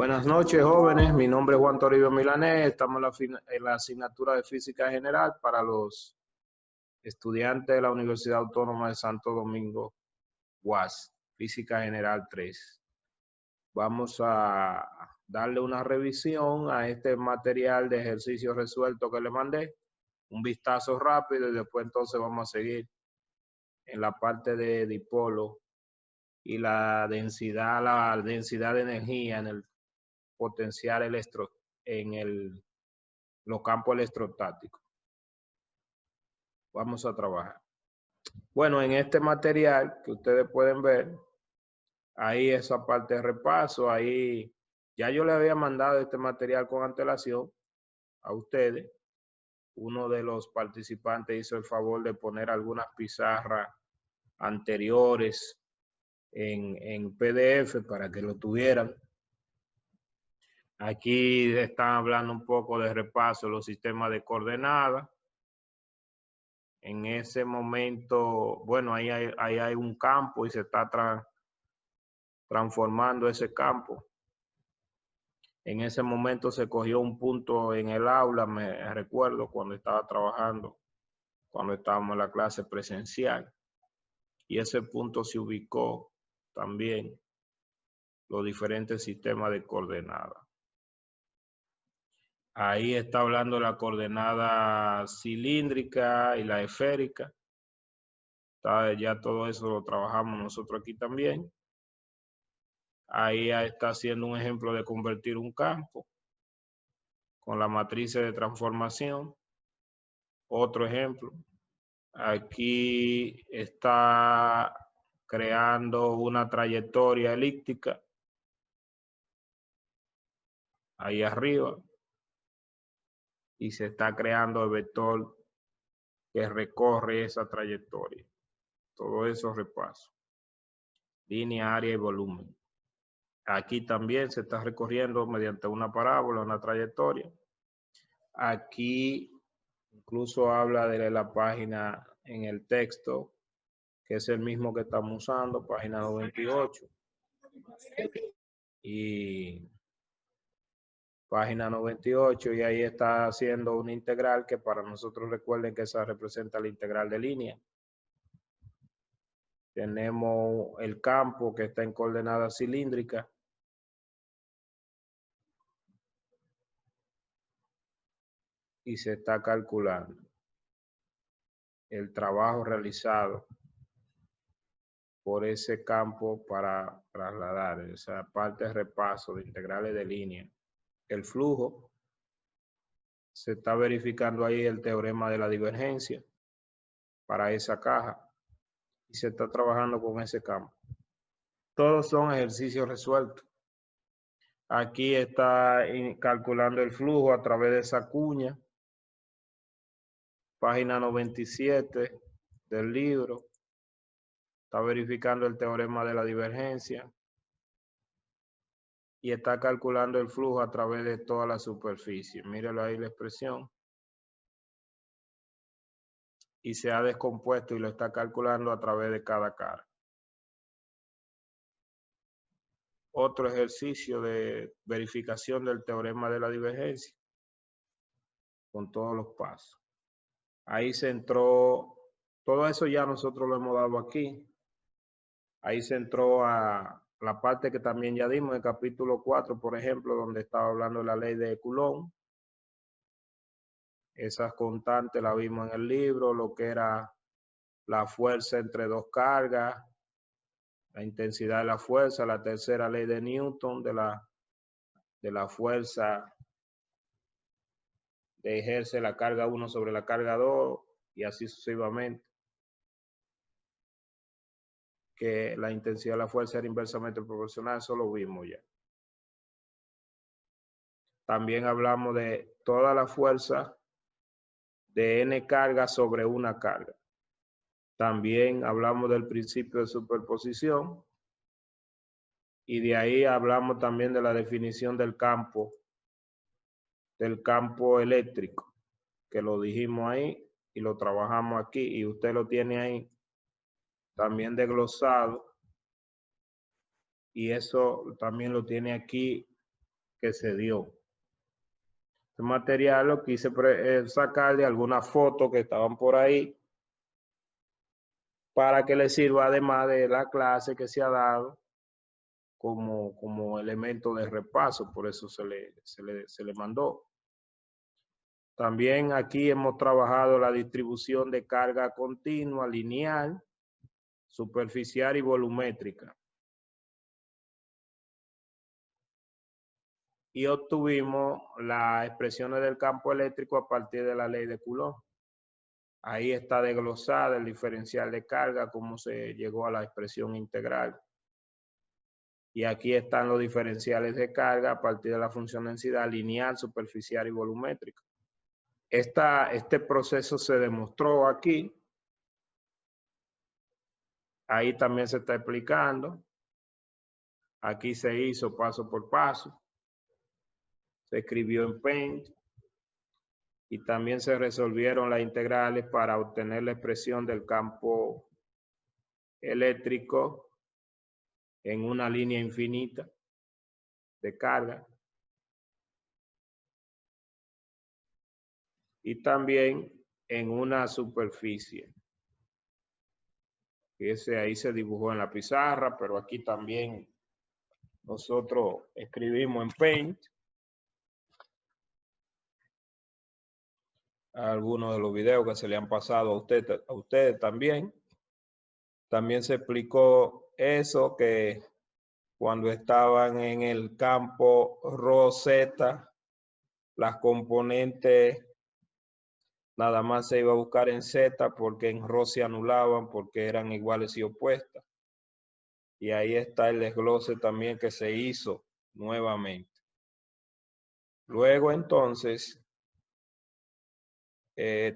Buenas noches, jóvenes. Mi nombre es Juan Toribio Milanés. Estamos en la asignatura de Física General para los estudiantes de la Universidad Autónoma de Santo Domingo, UAS, Física General 3. Vamos a darle una revisión a este material de ejercicios resueltos que le mandé, un vistazo rápido y después entonces vamos a seguir en la parte de dipolo y la densidad de energía en el potencial los campos electrostáticos. Vamos a trabajar. Bueno, en este material que ustedes pueden ver, ahí esa parte de repaso, ahí ya yo le había mandado este material con antelación a ustedes. Uno de los participantes hizo el favor de poner algunas pizarras anteriores en PDF para que lo tuvieran. Aquí están hablando un poco de repaso de los sistemas de coordenadas. En ese momento, bueno, ahí hay un campo y se está transformando ese campo. En ese momento se cogió un punto en el aula, me recuerdo cuando estaba trabajando, cuando estábamos en la clase presencial. Y ese punto se ubicó también los diferentes sistemas de coordenadas. Ahí está hablando la coordenada cilíndrica y la esférica. Ya todo eso lo trabajamos nosotros aquí también. Ahí está haciendo un ejemplo de convertir un campo con la matriz de transformación. Otro ejemplo. Aquí está creando una trayectoria elíptica. Ahí arriba. Y se está creando el vector que recorre esa trayectoria. Todo eso repaso. Línea, área y volumen. Aquí también se está recorriendo mediante una parábola, una trayectoria. Aquí incluso habla de la página en el texto, que es el mismo que estamos usando, página 98. Y página 98, y ahí está haciendo una integral que para nosotros recuerden que esa representa la integral de línea. Tenemos el campo que está en coordenada cilíndrica. Y se está calculando el trabajo realizado por ese campo para trasladar esa parte de repaso de integrales de línea. El flujo, se está verificando ahí el teorema de la divergencia para esa caja y se está trabajando con ese campo. Todos son ejercicios resueltos. Aquí está calculando el flujo a través de esa cuña. Página 97 del libro. Está verificando el teorema de la divergencia. Y está calculando el flujo a través de toda la superficie. Míralo ahí la expresión. Y se ha descompuesto y lo está calculando a través de cada cara. Otro ejercicio de verificación del teorema de la divergencia. Con todos los pasos. Ahí se entró, todo eso ya nosotros lo hemos dado aquí. Ahí se entró a la parte que también ya dimos en el capítulo 4, por ejemplo, donde estaba hablando de la ley de Coulomb. Esas constantes las vimos en el libro, lo que era la fuerza entre dos cargas, la intensidad de la fuerza, la tercera ley de Newton de la fuerza de ejerce la carga 1 sobre la carga 2 y así sucesivamente. Que la intensidad de la fuerza era inversamente proporcional, eso lo vimos ya. También hablamos de toda la fuerza de n carga sobre una carga. También hablamos del principio de superposición y de ahí hablamos también de la definición del campo eléctrico, que lo dijimos ahí y lo trabajamos aquí y usted lo tiene ahí también desglosado y eso también lo tiene aquí que se dio. Este material lo quise sacar de algunas fotos que estaban por ahí para que le sirva además de la clase que se ha dado como elemento de repaso, por eso se le mandó. También aquí hemos trabajado la distribución de carga continua, lineal, superficial y volumétrica. Y obtuvimos las expresiones del campo eléctrico a partir de la ley de Coulomb. Ahí está desglosada el diferencial de carga, cómo se llegó a la expresión integral. Y aquí están los diferenciales de carga a partir de la función densidad lineal, superficial y volumétrica. Este proceso se demostró aquí. Ahí también se está explicando. Aquí se hizo paso por paso. Se escribió en Paint. Y también se resolvieron las integrales para obtener la expresión del campo eléctrico en una línea infinita de carga. Y también en una superficie. Ese ahí se dibujó en la pizarra, pero aquí también nosotros escribimos en Paint algunos de los videos que se le han pasado a ustedes también. También se explicó eso, que cuando estaban en el campo Rosetta, las componentes nada más se iba a buscar en Z porque en Rho se anulaban porque eran iguales y opuestas. Y ahí está el desglose también que se hizo nuevamente. Luego entonces,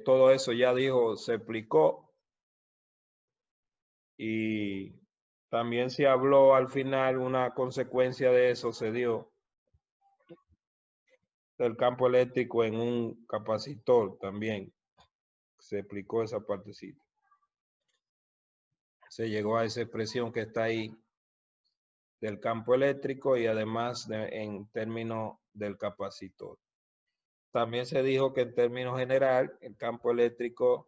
todo eso ya dijo, se explicó. Y también se habló al final, una consecuencia de eso se dio del campo eléctrico en un capacitor también. Se explicó esa partecita. Se llegó a esa expresión que está ahí del campo eléctrico y además en términos del capacitor. También se dijo que en términos general el campo eléctrico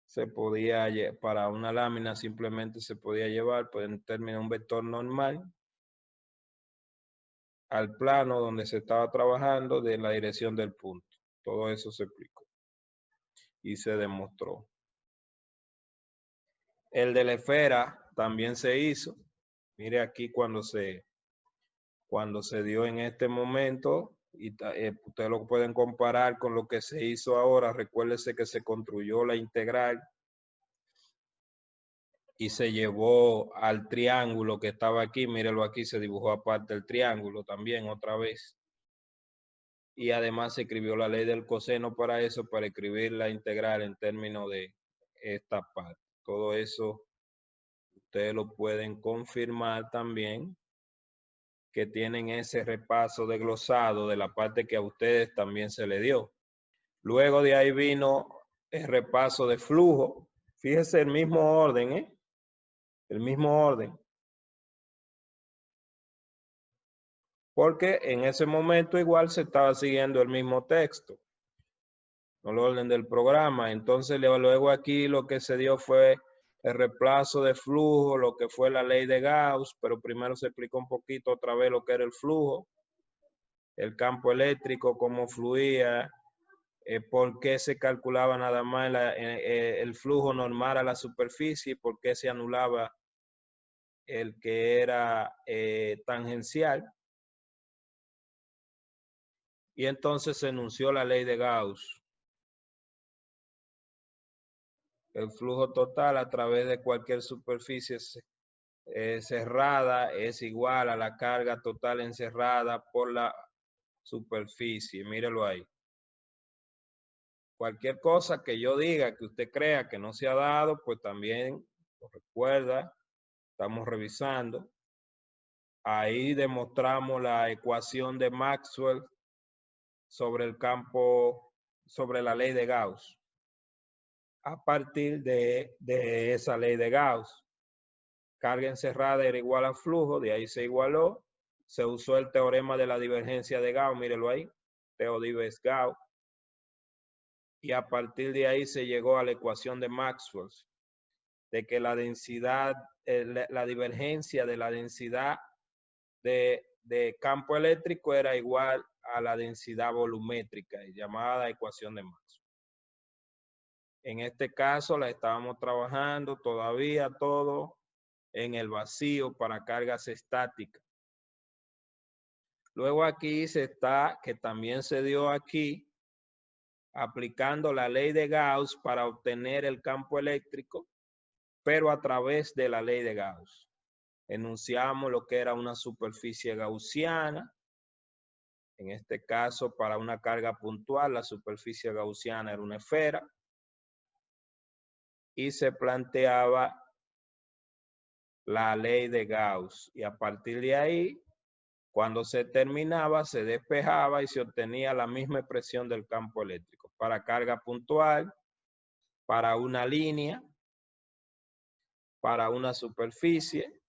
se podía, para una lámina simplemente se podía llevar pues, en términos de un vector normal al plano donde se estaba trabajando de la dirección del punto. Todo eso se explicó y se demostró. El de la esfera también se hizo. Mire aquí cuando se dio en este momento, y ustedes lo pueden comparar con lo que se hizo ahora. Recuérdese que se construyó la integral y se llevó al triángulo que estaba aquí. Mírelo aquí, se dibujó aparte el triángulo también otra vez. Y además se escribió la ley del coseno para eso, para escribir la integral en términos de esta parte. Todo eso ustedes lo pueden confirmar también, que tienen ese repaso desglosado de la parte que a ustedes también se le dio. Luego de ahí vino el repaso de flujo. Fíjese el mismo orden, ¿eh? El mismo orden. Porque en ese momento igual se estaba siguiendo el mismo texto, no el orden del programa. Entonces luego aquí lo que se dio fue el reemplazo de flujo, lo que fue la ley de Gauss, pero primero se explicó un poquito otra vez lo que era el flujo, el campo eléctrico, cómo fluía, por qué se calculaba nada más el flujo normal a la superficie, por qué se anulaba el que era tangencial. Y entonces se enunció la ley de Gauss. El flujo total a través de cualquier superficie cerrada es igual a la carga total encerrada por la superficie. Mírelo ahí. Cualquier cosa que yo diga que usted crea que no se ha dado, pues también lo recuerda. Estamos revisando. Ahí demostramos la ecuación de Maxwell sobre el campo, sobre la ley de Gauss. A partir de esa ley de Gauss. Carga encerrada era igual a flujo, de ahí se igualó. se usó el teorema de la divergencia de Gauss, mírelo ahí, Theodibes-Gauss, y a partir de ahí se llegó a la ecuación de Maxwell, de que la densidad, la divergencia de la densidad de campo eléctrico era igual a la densidad volumétrica, llamada ecuación de Maxwell. En este caso la estábamos trabajando todavía todo en el vacío para cargas estáticas. Luego aquí se está, que también se dio aquí, aplicando la ley de Gauss para obtener el campo eléctrico, pero a través de la ley de Gauss. Enunciamos lo que era una superficie gaussiana. En este caso, para una carga puntual, la superficie gaussiana era una esfera. Y se planteaba la ley de Gauss. Y a partir de ahí, cuando se terminaba, se despejaba y se obtenía la misma expresión del campo eléctrico. Para carga puntual, para una línea, para una superficie.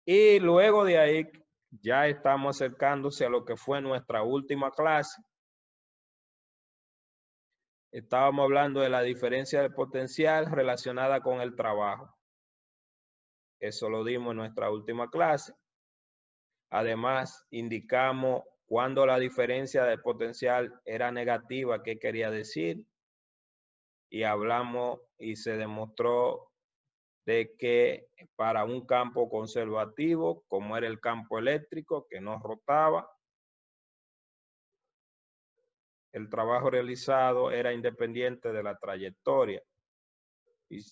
Y luego de ahí ya estamos acercándose a lo que fue nuestra última clase. Estábamos hablando de la diferencia de potencial relacionada con el trabajo. Eso lo dimos en nuestra última clase. Además, indicamos cuando la diferencia de potencial era negativa, qué quería decir. Y hablamos y se demostró de que para un campo conservativo, como era el campo eléctrico, que no rotaba, el trabajo realizado era independiente de la trayectoria y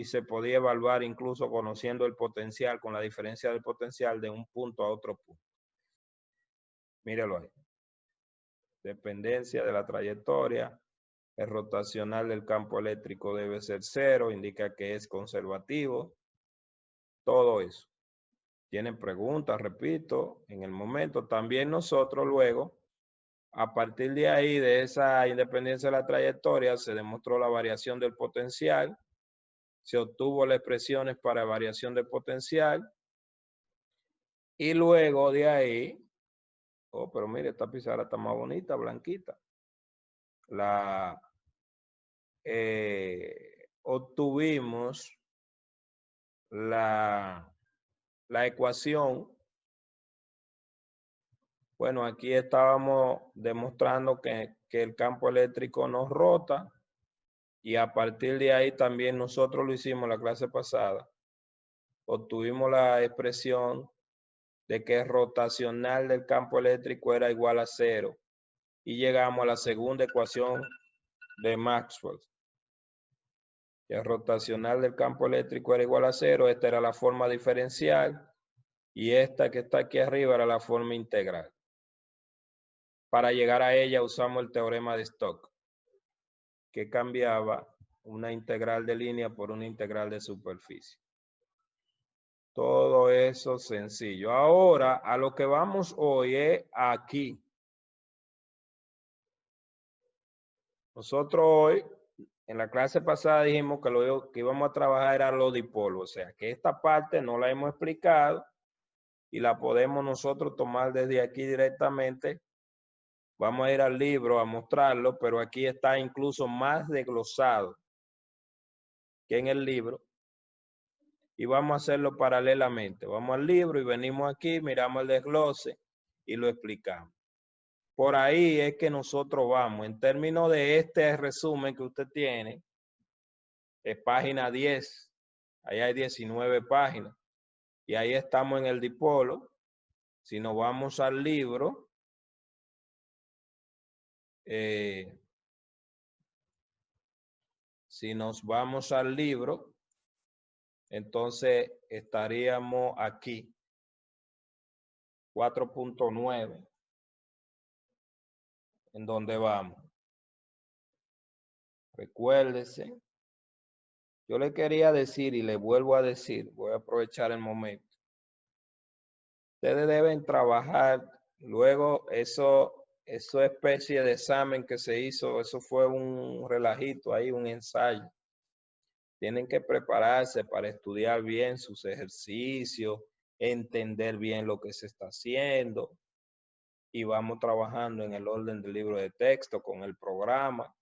se podía evaluar incluso conociendo el potencial, con la diferencia del potencial de un punto a otro punto. Míralo ahí. Dependencia de la trayectoria. El rotacional del campo eléctrico debe ser 0, indica que es conservativo. Todo eso. Tienen preguntas, repito, en el momento. También nosotros luego, a partir de ahí, de esa independencia de la trayectoria, se demostró la variación del potencial. Se obtuvo las expresiones para variación de potencial. Y luego de ahí, oh, pero mire, esta pizarra está más bonita, blanquita. Obtuvimos la ecuación. Bueno, aquí estábamos demostrando que el campo eléctrico nos rota y a partir de ahí también nosotros lo hicimos la clase pasada. Obtuvimos la expresión de que el rotacional del campo eléctrico era igual a 0 y llegamos a la segunda ecuación de Maxwell. El rotacional del campo eléctrico era igual a 0, esta era la forma diferencial y esta que está aquí arriba era la forma integral. Para llegar a ella usamos el teorema de Stokes, que cambiaba una integral de línea por una integral de superficie. Todo eso sencillo. Ahora, a lo que vamos hoy es aquí. Nosotros hoy, en la clase pasada dijimos que lo que íbamos a trabajar era los dipolos, o sea, que esta parte no la hemos explicado y la podemos nosotros tomar desde aquí directamente. Vamos a ir al libro a mostrarlo, pero aquí está incluso más desglosado que en el libro. Y vamos a hacerlo paralelamente. Vamos al libro y venimos aquí, miramos el desglose y lo explicamos. Por ahí es que nosotros vamos. En términos de este resumen que usted tiene, es página 10. Ahí hay 19 páginas. Y ahí estamos en el dipolo. Si nos vamos al libro, si nos vamos al libro, entonces estaríamos aquí. 4.9. En donde vamos. Recuérdese. Yo le quería decir y le vuelvo a decir, voy a aprovechar el momento. Ustedes deben trabajar, luego esa especie de examen que se hizo, eso fue un relajito ahí, un ensayo. Tienen que prepararse para estudiar bien sus ejercicios entender bien lo que se está haciendo y vamos trabajando en el orden del libro de texto con el programa.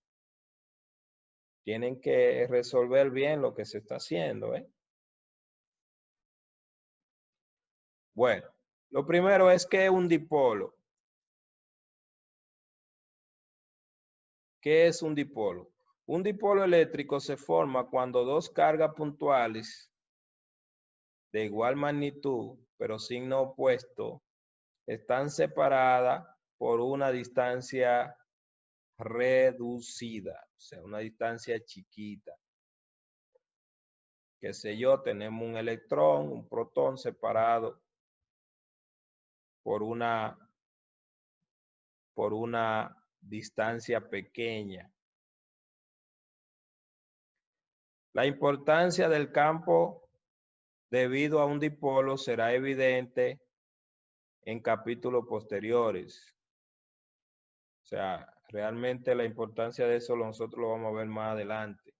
Tienen que resolver bien lo que se está haciendo, ¿eh? Bueno, lo primero es que es un dipolo. ¿Qué es un dipolo? Un dipolo eléctrico se forma cuando dos cargas puntuales de igual magnitud, pero signo opuesto, están separadas por una distancia reducida, o sea, una distancia chiquita. Qué sé yo, tenemos un electrón, un protón separado por una distancia pequeña. La importancia del campo debido a un dipolo será evidente en capítulos posteriores. O sea, realmente la importancia de eso nosotros lo vamos a ver más adelante.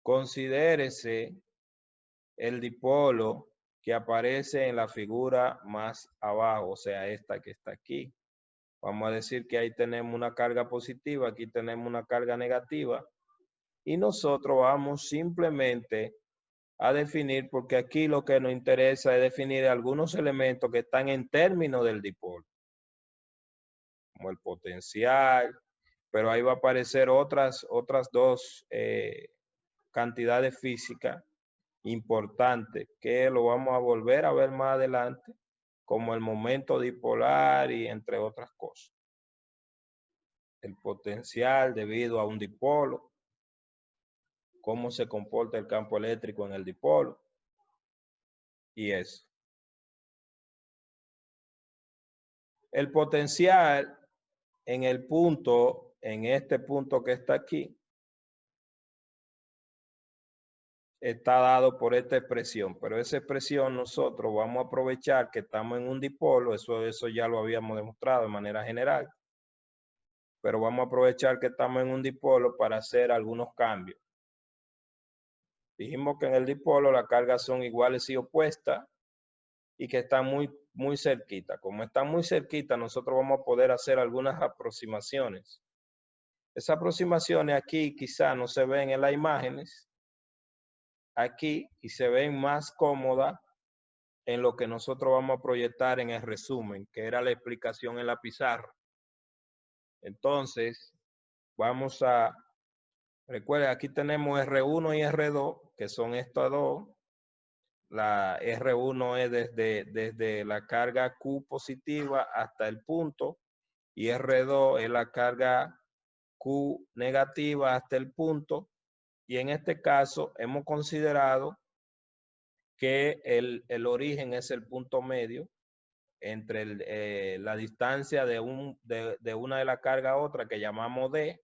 Considérese el dipolo que aparece en la figura más abajo, o sea, esta que está aquí. Vamos a decir que ahí tenemos una carga positiva, aquí tenemos una carga negativa, y nosotros vamos simplemente a definir, porque aquí lo que nos interesa es definir algunos elementos que están en términos del dipolo, como el potencial, pero ahí va a aparecer otras dos cantidades físicas importantes que lo vamos a volver a ver más adelante, como el momento dipolar y entre otras cosas. El potencial debido a un dipolo, cómo se comporta el campo eléctrico en el dipolo y eso. El potencial en el punto, en este punto que está aquí, está dado por esta expresión, pero esa expresión nosotros vamos a aprovechar que estamos en un dipolo, eso ya lo habíamos demostrado de manera general, pero vamos a aprovechar que estamos en un dipolo para hacer algunos cambios. Dijimos que en el dipolo las cargas son iguales y opuestas y que están muy cerquita. Como están muy cerquita, nosotros vamos a poder hacer algunas aproximaciones. Esas aproximaciones aquí quizá no se ven en las imágenes, aquí, y se ven más cómodas en lo que nosotros vamos a proyectar en el resumen, que era la explicación en la pizarra. Entonces, vamos a, recuerden, aquí tenemos R1 y R2, que son estos dos. La R1 es desde la carga Q positiva hasta el punto, y R2 es la carga Q negativa hasta el punto. Y en este caso hemos considerado que el origen es el punto medio entre la distancia de una de las cargas a otra, que llamamos D,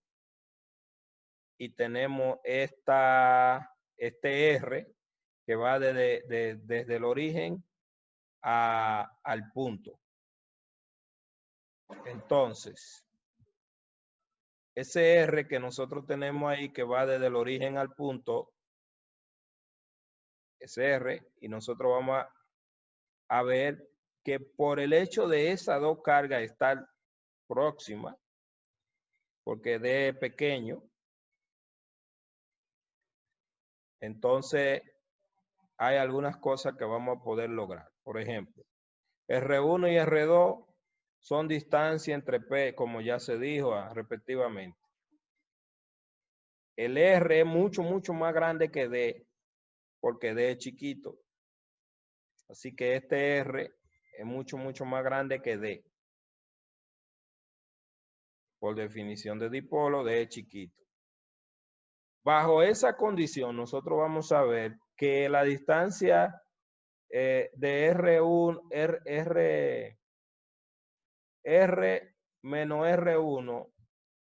y tenemos este R que va desde el origen al punto. Entonces, ese R que nosotros tenemos ahí, que va desde el origen al punto, ese R, y nosotros vamos a ver que por el hecho de esas dos cargas estar próximas, porque D es pequeño, entonces hay algunas cosas que vamos a poder lograr. Por ejemplo, R1 y R2 son distancia entre P, como ya se dijo respectivamente. El R es mucho más grande que D, porque D es chiquito. Así que este R es mucho más grande que D. Por definición de dipolo, D es chiquito. Bajo esa condición, nosotros vamos a ver que la distancia de R1, R menos R1,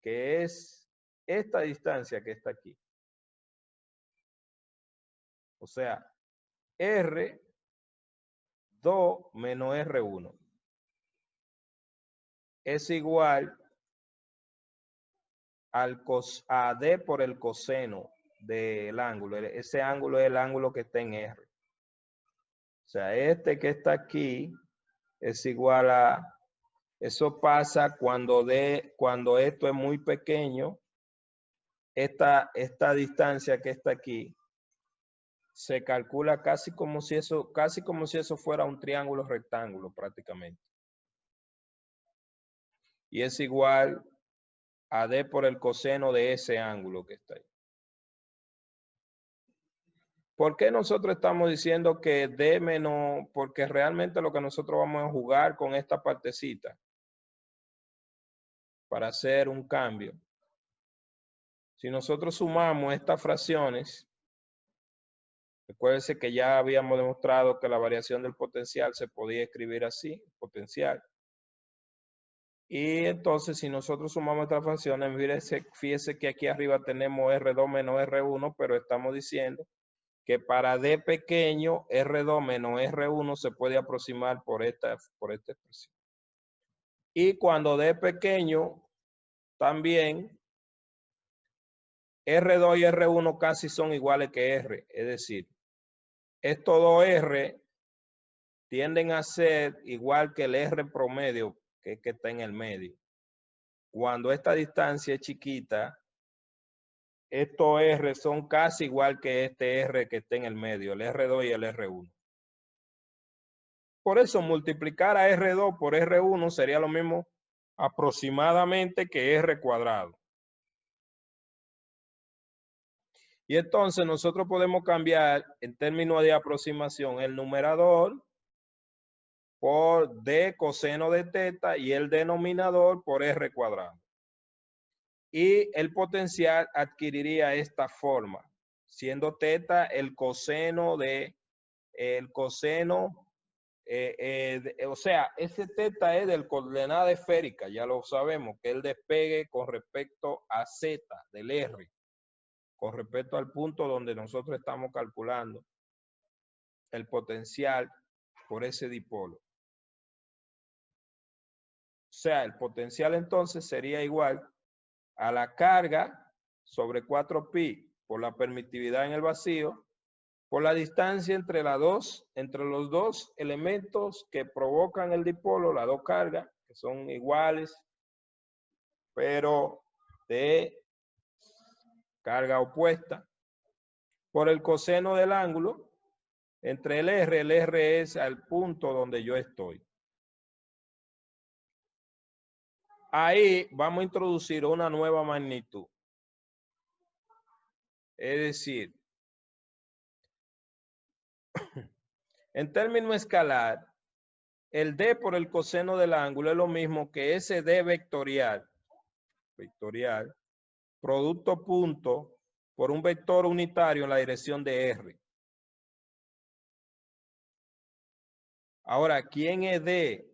que es esta distancia que está aquí. O sea, R2 menos R1 es igual a D por el coseno del ángulo. Ese ángulo es el ángulo que está en R. sea, este que está aquí es igual a, eso pasa cuando esto es muy pequeño, esta distancia que está aquí se calcula casi como si eso fuera un triángulo rectángulo prácticamente. Y es igual a D por el coseno de ese ángulo que está ahí. ¿Por qué nosotros estamos diciendo que D menos? Porque realmente lo que nosotros vamos a jugar con esta partecita para hacer un cambio. Si nosotros sumamos estas fracciones, recuérdense que ya habíamos demostrado que la variación del potencial se podía escribir así, potencial. Y entonces, si nosotros sumamos estas fracciones, fíjese que aquí arriba tenemos R2 menos R1, pero estamos diciendo que para D pequeño, R2 menos R1 se puede aproximar por esta expresión. Y cuando D pequeño, también R2 y R1 casi son iguales que R. Es decir, estos dos R tienden a ser igual que el R promedio que está en el medio. Cuando esta distancia es chiquita, estos R son casi igual que este R que está en el medio, el R2 y el R1. Por eso multiplicar a R2 por R1 sería lo mismo aproximadamente que R cuadrado. Y entonces nosotros podemos cambiar en términos de aproximación el numerador por D coseno de teta y el denominador por R cuadrado. Y el potencial adquiriría esta forma, siendo teta el coseno, o sea, ese teta es del coordenada esférica, ya lo sabemos, que es el despegue con respecto a Z del R, con respecto al punto donde nosotros estamos calculando el potencial por ese dipolo. O sea, el potencial entonces sería igual a la carga sobre 4pi por la permitividad en el vacío, por la distancia entre los dos elementos que provocan el dipolo, las dos cargas, que son iguales, pero de carga opuesta, por el coseno del ángulo entre el R es al punto donde yo estoy. Ahí vamos a introducir una nueva magnitud. Es decir, en términos escalar, el D por el coseno del ángulo es lo mismo que ese D vectorial, producto punto por un vector unitario en la dirección de R. Ahora, ¿quién es D?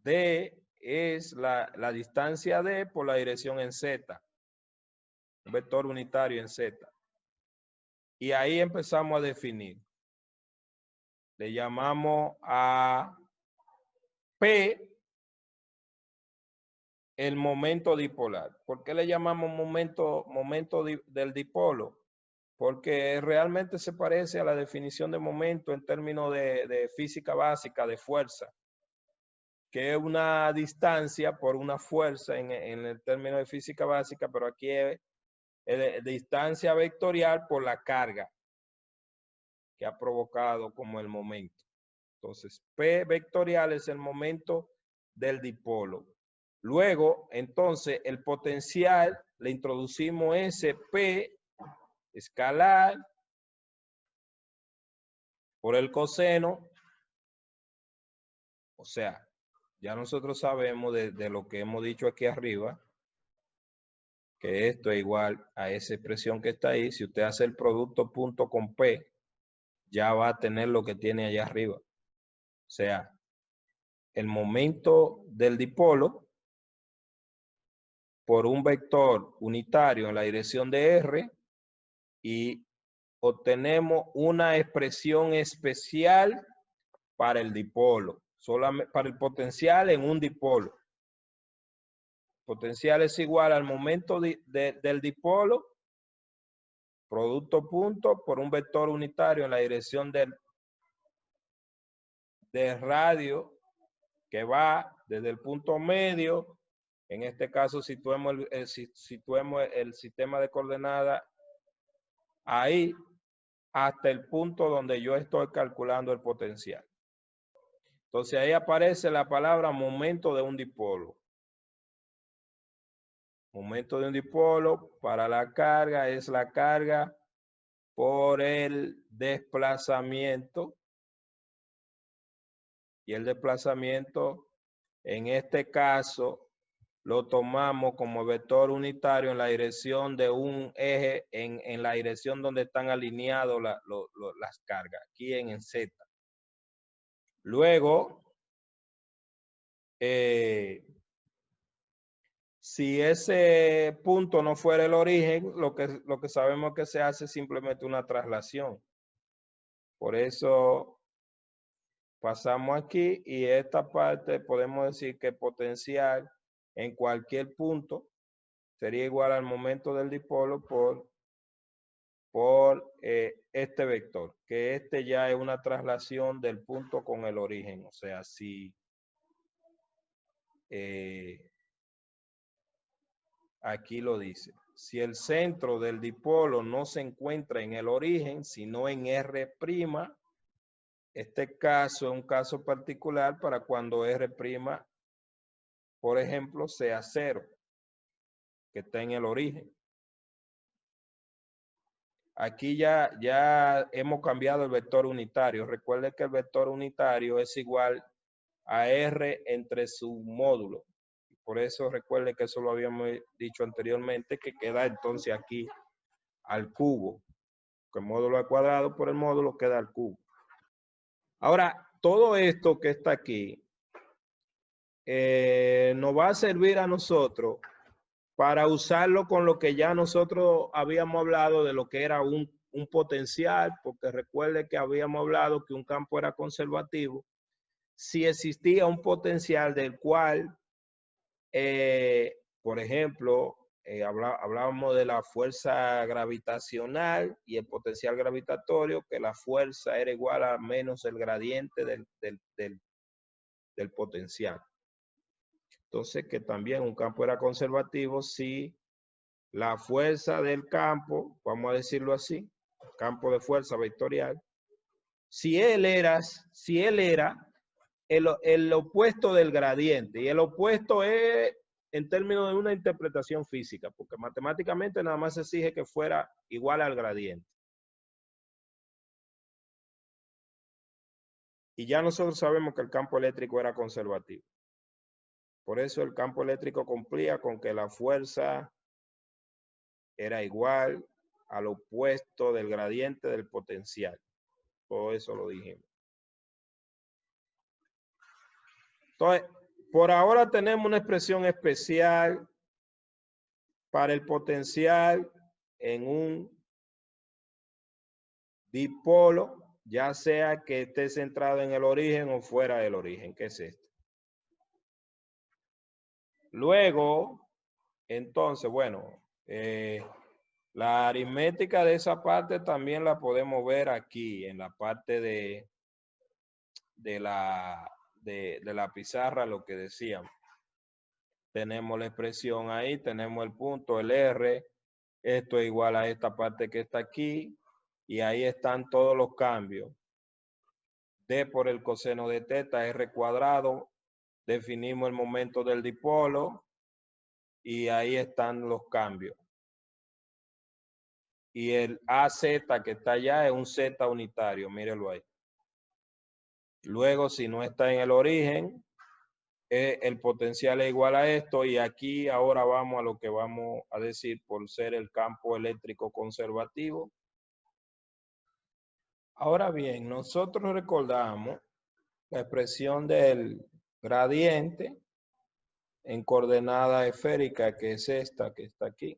D es la distancia D por la dirección en Z. Un vector unitario en Z. Y ahí empezamos a definir. Le llamamos a P el momento dipolar. ¿Por qué le llamamos momento del dipolo? Porque realmente se parece a la definición de momento en términos de física básica, de fuerza, que es una distancia por una fuerza en el término de física básica, pero aquí es distancia vectorial por la carga que ha provocado como el momento. Entonces, P vectorial es el momento del dipolo. Luego, entonces, el potencial, le introducimos ese P escalar por el coseno. O sea, ya nosotros sabemos de lo que hemos dicho aquí arriba, que esto es igual a esa expresión que está ahí. Si usted hace el producto punto con P, ya va a tener lo que tiene allá arriba. O sea, el momento del dipolo por un vector unitario en la dirección de R y obtenemos una expresión especial para el dipolo, solamente para el potencial en un dipolo. Potencial es igual al momento del dipolo, producto punto por un vector unitario en la dirección de radio que va desde el punto medio. En este caso, situemos el sistema de coordenadas ahí hasta el punto donde yo estoy calculando el potencial. Entonces ahí aparece la palabra momento de un dipolo. Momento de un dipolo para la carga es la carga por el desplazamiento. Y el desplazamiento, en este caso, lo tomamos como vector unitario en la dirección de un eje, en la dirección donde están alineadas las cargas, aquí en Z. Luego, si ese punto no fuera el origen, lo que sabemos que se hace es simplemente una traslación. Por eso pasamos aquí y esta parte podemos decir que potencial en cualquier punto sería igual al momento del dipolo por este vector, que este ya es una traslación del punto con el origen. O sea, si aquí lo dice, si el centro del dipolo no se encuentra en el origen, sino en R', este caso es un caso particular para cuando R', por ejemplo, sea 0, que está en el origen. Aquí ya hemos cambiado el vector unitario. Recuerde que el vector unitario es igual a R entre su módulo. Por eso recuerde que eso lo habíamos dicho anteriormente, que queda entonces aquí al cubo. Que el módulo al cuadrado por el módulo queda al cubo. Ahora, todo esto que está aquí nos va a servir a nosotros para usarlo con lo que ya nosotros habíamos hablado de lo que era un potencial, porque recuerde que habíamos hablado que un campo era conservativo. Si existía un potencial del cual, por ejemplo, hablábamos de la fuerza gravitacional y el potencial gravitatorio, que la fuerza era igual a menos el gradiente del potencial. Entonces, que también un campo era conservativo si la fuerza del campo, vamos a decirlo así, campo de fuerza vectorial, si él era el opuesto del gradiente, y el opuesto es en términos de una interpretación física, porque matemáticamente nada más se exige que fuera igual al gradiente. Y ya nosotros sabemos que el campo eléctrico era conservativo. Por eso el campo eléctrico cumplía con que la fuerza era igual al opuesto del gradiente del potencial. Todo eso lo dijimos. Entonces, por ahora tenemos una expresión especial para el potencial en un dipolo, ya sea que esté centrado en el origen o fuera del origen, que es esto. Luego, entonces, bueno, la aritmética de esa parte también la podemos ver aquí, en la parte de la pizarra, lo que decíamos. Tenemos la expresión ahí, tenemos el punto, el R, esto es igual a esta parte que está aquí, y ahí están todos los cambios. D por el coseno de teta, R cuadrado, definimos el momento del dipolo, y ahí están los cambios. Y el AZ que está allá es un Z unitario, mírenlo ahí. Luego, si no está en el origen, el potencial es igual a esto, y aquí ahora vamos a lo que vamos a decir por ser el campo eléctrico conservativo. Ahora bien, nosotros recordamos la expresión del gradiente en coordenada esférica, que es esta que está aquí.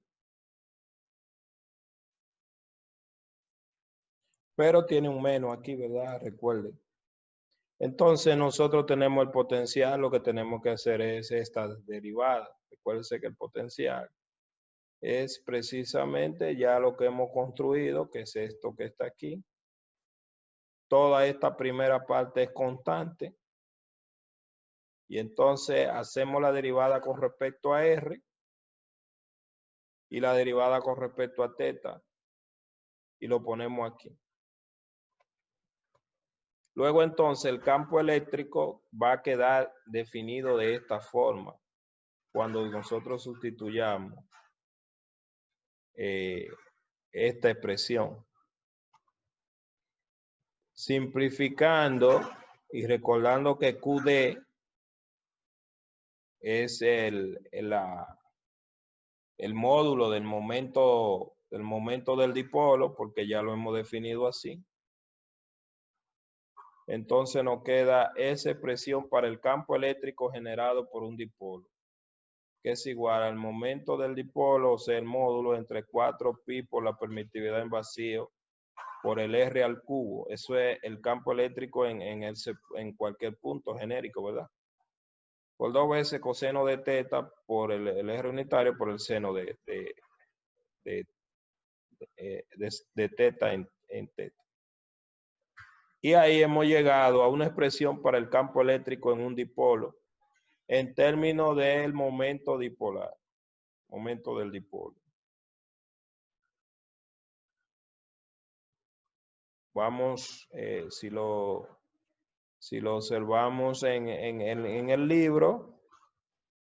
Pero tiene un menos aquí, ¿verdad? Recuerden. Entonces nosotros tenemos el potencial, lo que tenemos que hacer es esta derivada. Recuérdense que el potencial es precisamente ya lo que hemos construido, que es esto que está aquí. toda esta primera parte es constante. Y entonces hacemos la derivada con respecto a R y la derivada con respecto a teta. Y lo ponemos aquí. Luego entonces el campo eléctrico va a quedar definido de esta forma cuando nosotros sustituyamos esta expresión. Simplificando y recordando que QD es el módulo del momento del dipolo, porque ya lo hemos definido así. Entonces nos queda esa expresión para el campo eléctrico generado por un dipolo, que es igual al momento del dipolo, o sea, el módulo entre 4pi por la permitividad en vacío por el R al cubo. Eso es el campo eléctrico en cualquier punto genérico, ¿verdad? Por 2 veces coseno de teta por el R unitario por el seno de teta en teta. Y ahí hemos llegado a una expresión para el campo eléctrico en un dipolo en términos del momento dipolar, momento del dipolo. Vamos, si lo observamos en el libro,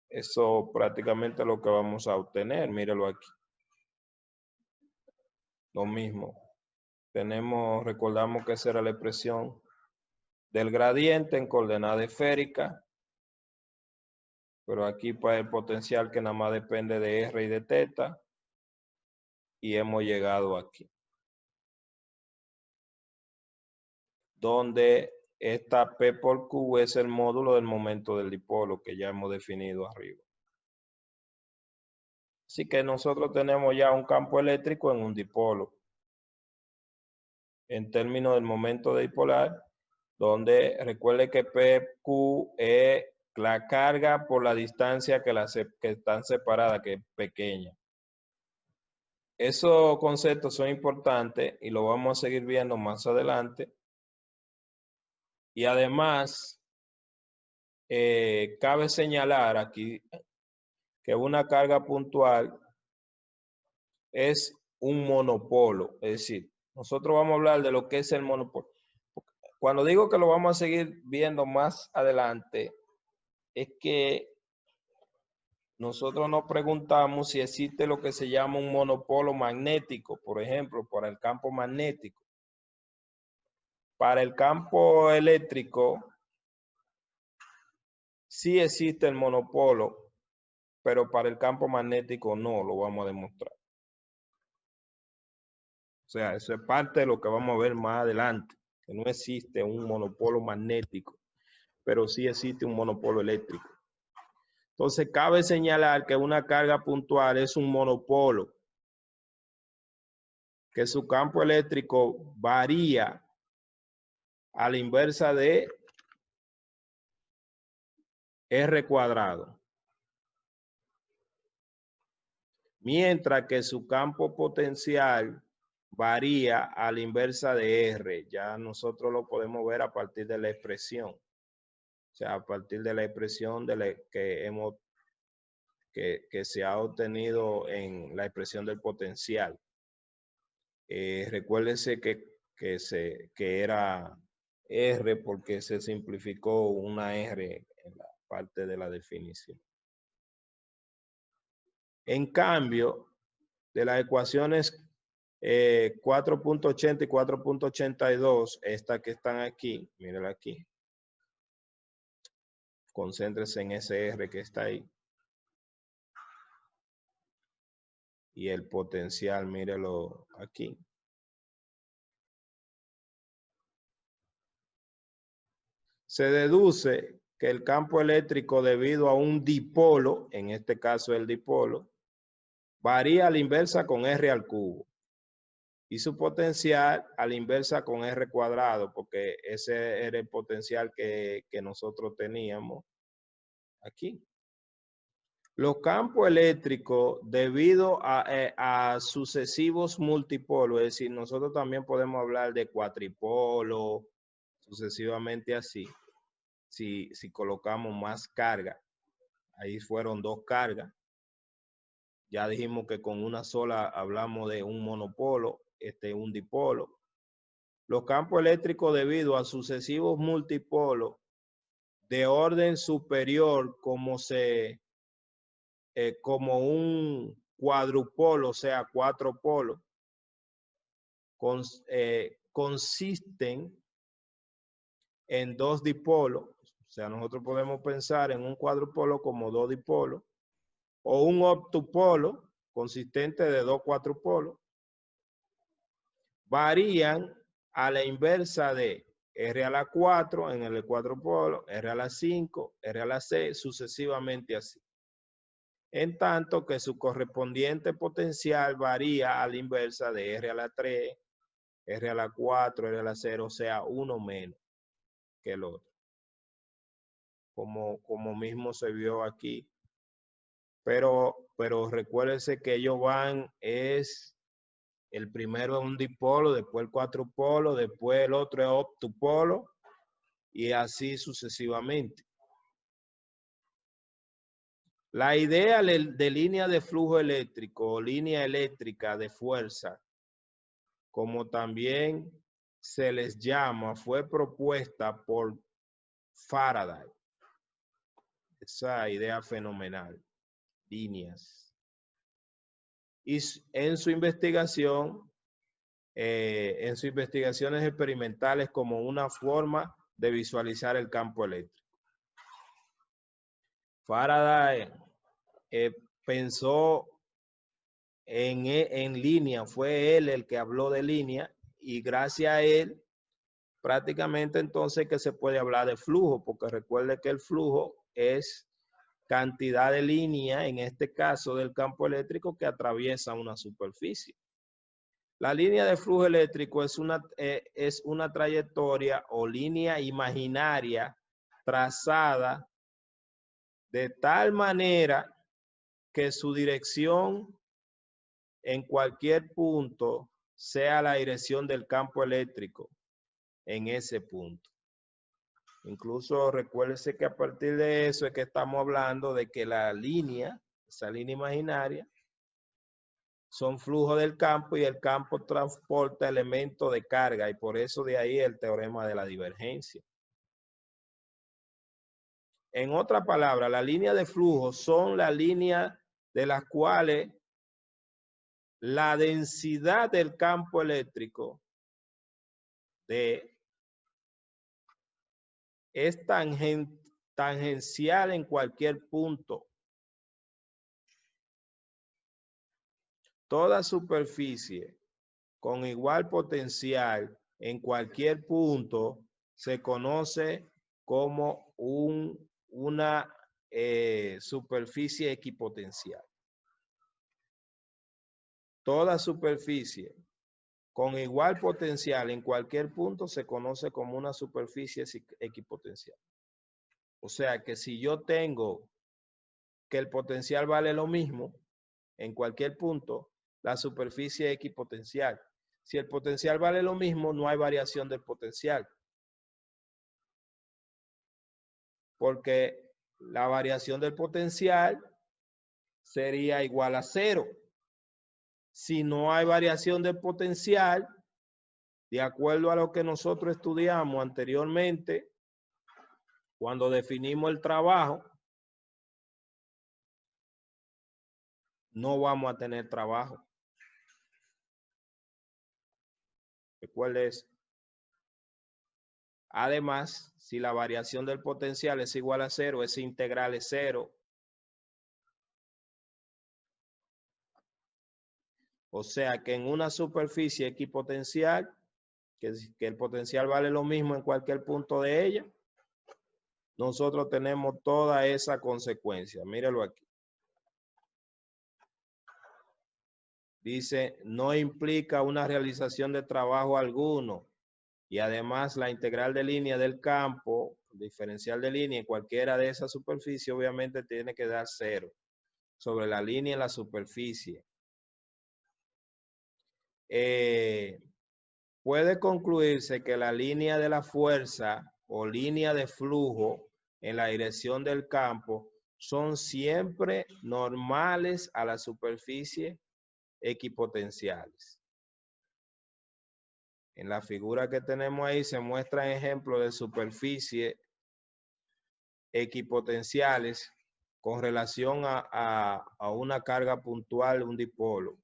eso prácticamente es lo que vamos a obtener. Míralo aquí. Lo mismo. Recordamos que esa era la expresión del gradiente en coordenada esférica. Pero aquí pues el potencial que nada más depende de R y de teta. Y hemos llegado aquí. Donde esta P por Q es el módulo del momento del dipolo que ya hemos definido arriba. Así que nosotros tenemos ya un campo eléctrico en un dipolo. En términos del momento dipolar, donde recuerde que PQ es la carga por la distancia que están separadas, que es pequeña. Esos conceptos son importantes y lo vamos a seguir viendo más adelante. Y además, cabe señalar aquí que una carga puntual es un monopolo. Es decir, nosotros vamos a hablar de lo que es el monopolo. Cuando digo que lo vamos a seguir viendo más adelante, es que nosotros nos preguntamos si existe lo que se llama un monopolo magnético, por ejemplo, para el campo magnético. Para el campo eléctrico, sí existe el monopolo, pero para el campo magnético no, lo vamos a demostrar. O sea, eso es parte de lo que vamos a ver más adelante, que no existe un monopolo magnético, pero sí existe un monopolo eléctrico. Entonces, cabe señalar que una carga puntual es un monopolo, que su campo eléctrico varía a la inversa de R cuadrado. Mientras que su campo potencial varía a la inversa de R. Ya nosotros lo podemos ver a partir de la expresión. O sea, a partir de la expresión que se ha obtenido en la expresión del potencial. Recuérdese que era R porque se simplificó una R en la parte de la definición. En cambio, de las ecuaciones 4.80 y 4.82, estas que están aquí, mírenla aquí. Concéntrese en ese R que está ahí. Y el potencial, mírelo aquí. Se deduce que el campo eléctrico debido a un dipolo, en este caso el dipolo, varía a la inversa con R al cubo. Y su potencial a la inversa con R cuadrado, porque ese era el potencial que nosotros teníamos aquí. Los campos eléctricos, debido a sucesivos multipolos, es decir, nosotros también podemos hablar de cuatripolo, sucesivamente así. Si colocamos más carga, ahí fueron 2 cargas. Ya dijimos que con una sola hablamos de un monopolo, un dipolo. Los campos eléctricos debido a sucesivos multipolos de orden superior como un cuadrupolo, o sea, 4 polos, consisten en 2 dipolos. O sea, nosotros podemos pensar en un cuadrupolo como 2 dipolos o un octupolo consistente de 2 cuadrupolos. Varían a la inversa de R a la 4 en el cuadrupolo, R a la 5, R a la 6, sucesivamente así. En tanto que su correspondiente potencial varía a la inversa de R a la 3, R a la 4, R a la 0, o sea, uno menos que el otro. Como mismo se vio aquí. Pero recuérdense que ellos van, el primero es un dipolo, después el cuadrupolo, después el otro es octupolo, y así sucesivamente. La idea de línea de flujo eléctrico o línea eléctrica de fuerza, como también se les llama, fue propuesta por Faraday. Esa idea fenomenal. Líneas. Y en sus investigaciones experimentales como una forma de visualizar el campo eléctrico. Faraday pensó en línea, fue él el que habló de línea, y gracias a él prácticamente entonces que se puede hablar de flujo, porque recuerde que el flujo es cantidad de línea, en este caso del campo eléctrico, que atraviesa una superficie. La línea de flujo eléctrico es una trayectoria o línea imaginaria trazada de tal manera que su dirección en cualquier punto sea la dirección del campo eléctrico en ese punto. Incluso recuérdese que a partir de eso es que estamos hablando de que la línea, esa línea imaginaria, son flujos del campo y el campo transporta elementos de carga, y por eso de ahí el teorema de la divergencia. En otra palabra, la línea de flujo son las líneas de las cuales la densidad del campo eléctrico es tangencial en cualquier punto. Toda superficie con igual potencial en cualquier punto se conoce como una superficie equipotencial. Toda superficie con igual potencial en cualquier punto se conoce como una superficie equipotencial. O sea que si yo tengo que el potencial vale lo mismo en cualquier punto, la superficie es equipotencial. Si el potencial vale lo mismo, no hay variación del potencial. Porque la variación del potencial sería igual a 0. Si no hay variación del potencial, de acuerdo a lo que nosotros estudiamos anteriormente, cuando definimos el trabajo, no vamos a tener trabajo. Recuerde eso. Además, si la variación del potencial es igual a 0, ese integral es 0. O sea que en una superficie equipotencial, que el potencial vale lo mismo en cualquier punto de ella, nosotros tenemos toda esa consecuencia. Míralo aquí. Dice, no implica una realización de trabajo alguno. Y además la integral de línea del campo, diferencial de línea en cualquiera de esas superficies, obviamente tiene que dar 0 sobre la línea y la superficie. puede concluirse que la línea de la fuerza o línea de flujo en la dirección del campo son siempre normales a la superficie equipotenciales. En la figura que tenemos ahí se muestran ejemplos de superficie equipotenciales con relación a una carga puntual, un dipolo.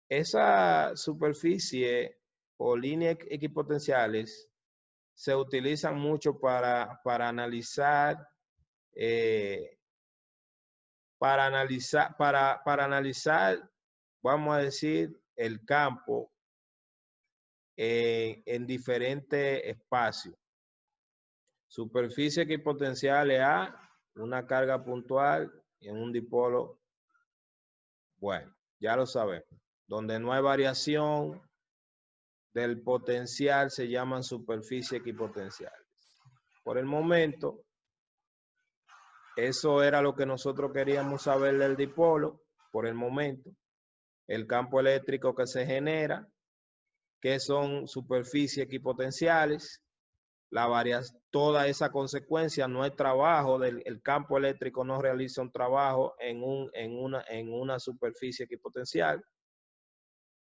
Esa superficie o líneas equipotenciales se utilizan mucho para analizar, vamos a decir, el campo en diferentes espacios. Superficie equipotencial A, una carga puntual en un dipolo. Bueno, ya lo sabemos. Donde no hay variación del potencial se llaman superficies equipotenciales. Por el momento, eso era lo que nosotros queríamos saber del dipolo. Por el momento, el campo eléctrico que se genera, que son superficies equipotenciales, toda esa consecuencia, no hay trabajo el campo eléctrico, no realiza un trabajo en una superficie equipotencial.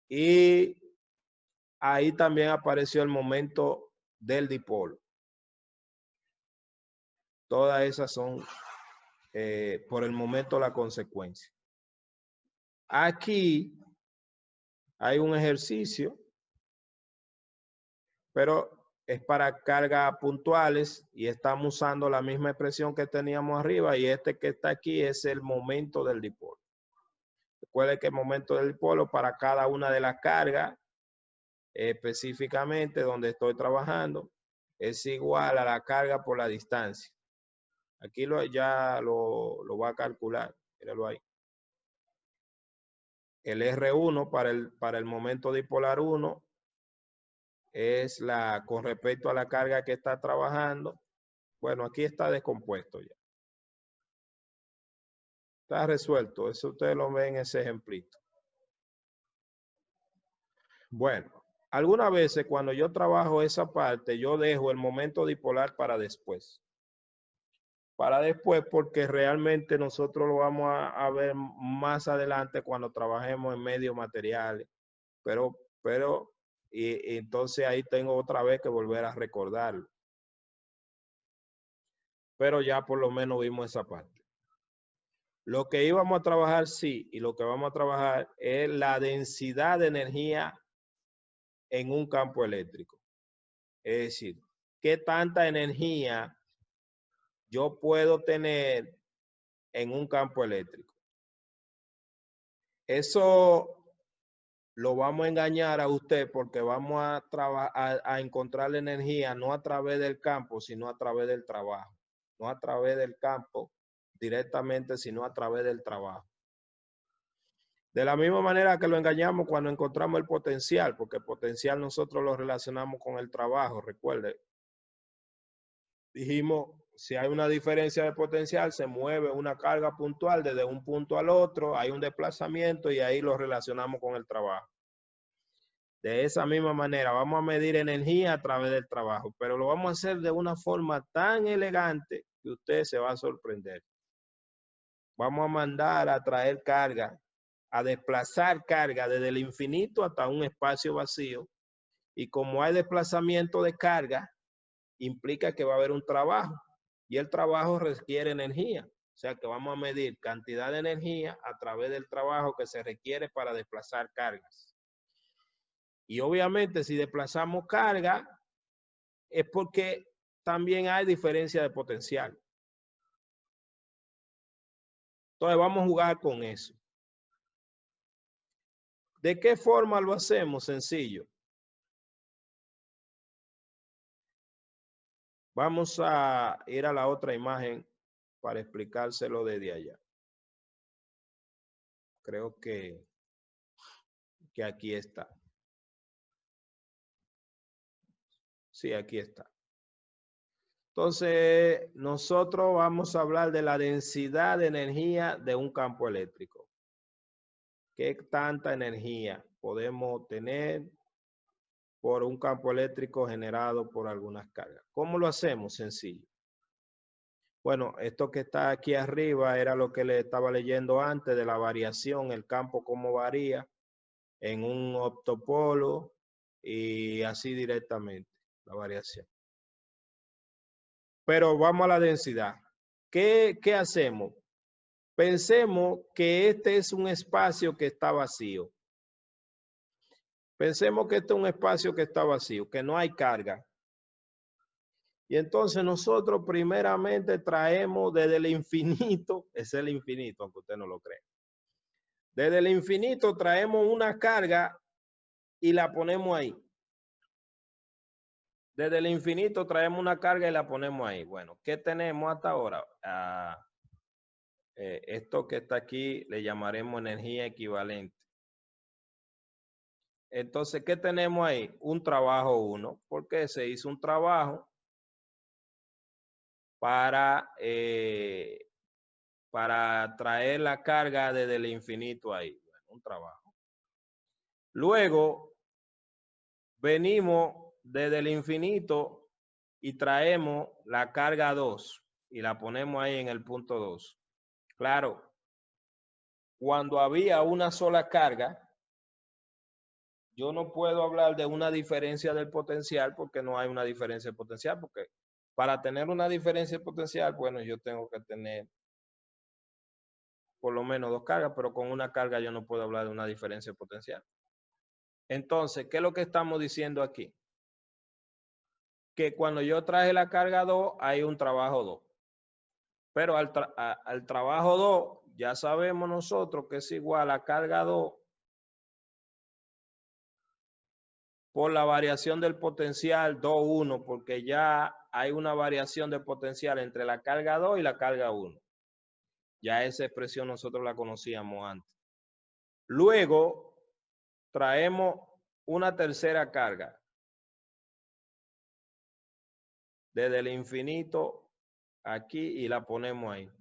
Y ahí también apareció el momento del dipolo. Todas esas son, por el momento, la consecuencia. Aquí hay un ejercicio, pero es para cargas puntuales y estamos usando la misma expresión que teníamos arriba y este que está aquí es el momento del dipolo. Recuerde que el momento del dipolo para cada una de las cargas, específicamente donde estoy trabajando, es igual a la carga por la distancia. Aquí ya lo va a calcular, míralo ahí. El R1 para el momento dipolar 1 es con respecto a la carga que está trabajando. Bueno, aquí está descompuesto ya. Está resuelto. Eso ustedes lo ven en ese ejemplito. Bueno, algunas veces cuando yo trabajo esa parte, yo dejo el momento dipolar para después. Para después porque realmente nosotros lo vamos a ver más adelante cuando trabajemos en medios materiales. Y entonces ahí tengo otra vez que volver a recordarlo. Pero ya por lo menos vimos esa parte. Lo que íbamos a trabajar, sí, y lo que vamos a trabajar es la densidad de energía en un campo eléctrico. Es decir, qué tanta energía yo puedo tener en un campo eléctrico. Eso lo vamos a engañar a usted porque vamos a encontrar la energía no a través del campo, sino a través del trabajo. No a través del campo directamente, sino a través del trabajo. De la misma manera que lo engañamos cuando encontramos el potencial, porque el potencial nosotros lo relacionamos con el trabajo, recuerde. Dijimos, si hay una diferencia de potencial, se mueve una carga puntual desde un punto al otro, hay un desplazamiento y ahí lo relacionamos con el trabajo. De esa misma manera, vamos a medir energía a través del trabajo, pero lo vamos a hacer de una forma tan elegante que usted se va a sorprender. Vamos a mandar a traer carga, a desplazar carga desde el infinito hasta un espacio vacío. Y como hay desplazamiento de carga, implica que va a haber un trabajo. Y el trabajo requiere energía. O sea que vamos a medir cantidad de energía a través del trabajo que se requiere para desplazar cargas. Y obviamente si desplazamos carga es porque también hay diferencia de potencial. Entonces vamos a jugar con eso. ¿De qué forma lo hacemos? Sencillo. Vamos a ir a la otra imagen para explicárselo desde allá. Creo que aquí está. Sí, aquí está. Entonces, nosotros vamos a hablar de la densidad de energía de un campo eléctrico. ¿Qué tanta energía podemos tener por un campo eléctrico generado por algunas cargas. ¿Cómo lo hacemos? Sencillo. Bueno, esto que está aquí arriba era lo que le estaba leyendo antes de la variación, el campo cómo varía en un octopolo y así directamente, la variación. Pero vamos a la densidad. ¿Qué hacemos? Pensemos que este es un espacio que está vacío. Pensemos que este es un espacio que está vacío, que no hay carga. Y entonces nosotros primeramente traemos desde el infinito, es el infinito, aunque usted no lo cree. Desde el infinito traemos una carga y la ponemos ahí. Desde el infinito traemos una carga y la ponemos ahí. Bueno, ¿qué tenemos hasta ahora? Esto que está aquí le llamaremos energía equivalente. Entonces, ¿qué tenemos ahí? Un trabajo 1, porque se hizo un trabajo para traer la carga desde el infinito ahí. Bueno, un trabajo. Luego, venimos desde el infinito y traemos la carga 2 y la ponemos ahí en el punto 2. Claro, cuando había una sola carga, yo no puedo hablar de una diferencia del potencial porque no hay una diferencia de potencial, porque para tener una diferencia de potencial, bueno, yo tengo que tener por lo menos 2 cargas, pero con una carga yo no puedo hablar de una diferencia de potencial. Entonces, ¿qué es lo que estamos diciendo aquí? Que cuando yo traje la carga 2, hay un trabajo 2. Pero al trabajo 2, ya sabemos nosotros que es igual a carga 2 por la variación del potencial 2,1, porque ya hay una variación de potencial entre la carga 2 y la carga 1. Ya esa expresión nosotros la conocíamos antes. Luego traemos una tercera carga desde el infinito aquí y la ponemos ahí.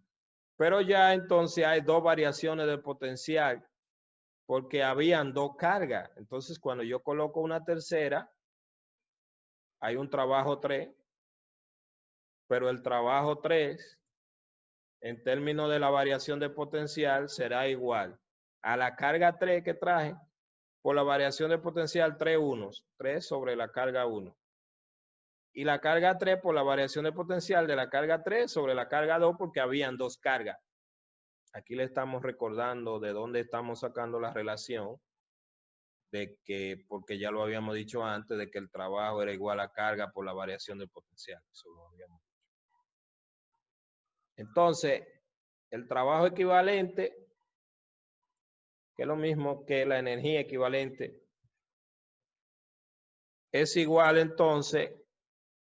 Pero ya entonces hay 2 variaciones de potencial porque habían 2 cargas. Entonces cuando yo coloco una tercera, hay un trabajo 3, pero el trabajo 3 en términos de la variación de potencial será igual a la carga 3 que traje por la variación de potencial 3 sobre la carga 1. Y la carga 3 por la variación de potencial de la carga 3 sobre la carga 2 porque habían 2 cargas. Aquí le estamos recordando de dónde estamos sacando la relación de que, porque ya lo habíamos dicho antes, de que el trabajo era igual a carga por la variación de potencial. Eso lo habíamos dicho. Entonces, el trabajo equivalente, que es lo mismo que la energía equivalente, es igual entonces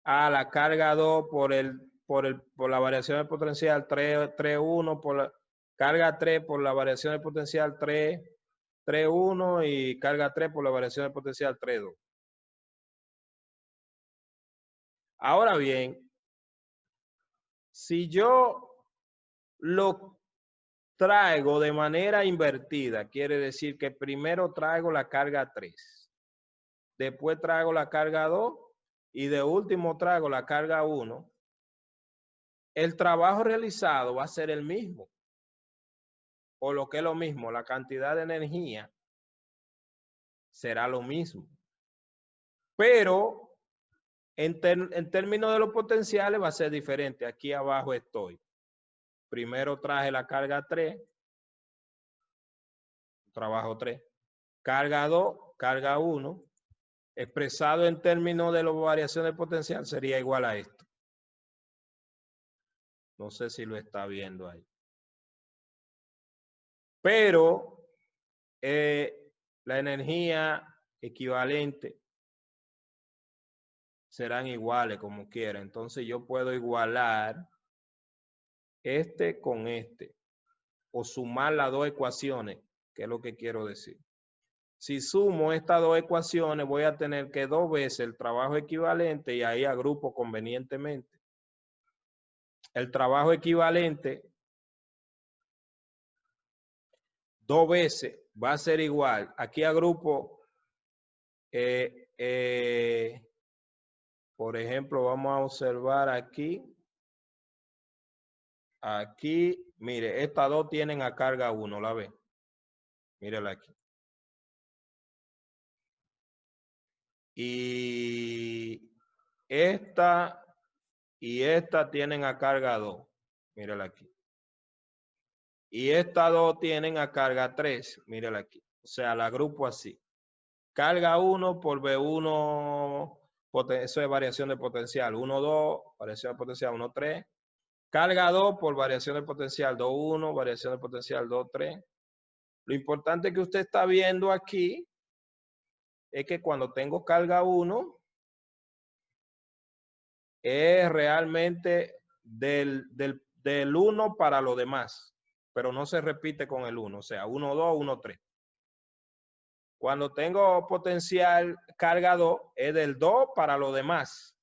a la carga 2 por la variación de potencial 3,1 por la carga 3 por la variación de potencial 3,1 y carga 3 por la variación de potencial 3,2. Ahora bien, si yo lo traigo de manera invertida, quiere decir que primero traigo la carga 3, después traigo la carga 2 y de último traigo la carga 1, el trabajo realizado va a ser el mismo. O lo que es lo mismo, la cantidad de energía será lo mismo. Pero en términos de los potenciales va a ser diferente. Aquí abajo estoy. Primero traje la carga 3, trabajo 3. Carga 2, carga 1. Expresado en términos de la variación de potencial sería igual a esto. No sé si lo está viendo ahí. Pero la energía equivalente serán iguales como quiera. Entonces yo puedo igualar este con este o sumar las 2 ecuaciones, que es lo que quiero decir. Si sumo estas 2 ecuaciones, voy a tener que 2 veces el trabajo equivalente y ahí agrupo convenientemente. El trabajo equivalente 2 veces va a ser igual. Aquí agrupo por ejemplo, vamos a observar aquí. Aquí, mire, estas dos tienen a carga 1, ¿la ve? Mírela aquí. Y esta tienen a carga 2. Mírela aquí. Y estas dos tienen a carga 3. Mírela aquí. O sea, la agrupo así. Carga 1 por B1, eso es variación de potencial. 1, 2, variación de potencial 1, 3. Carga 2 por variación de potencial 2, 1, variación de potencial 2, 3. Lo importante que usted está viendo aquí es que cuando tengo carga 1, es realmente del 1 para lo demás, pero no se repite con el 1, o sea, 1, 2, 1, 3. Cuando tengo potencial carga 2, es del 2 para lo demás,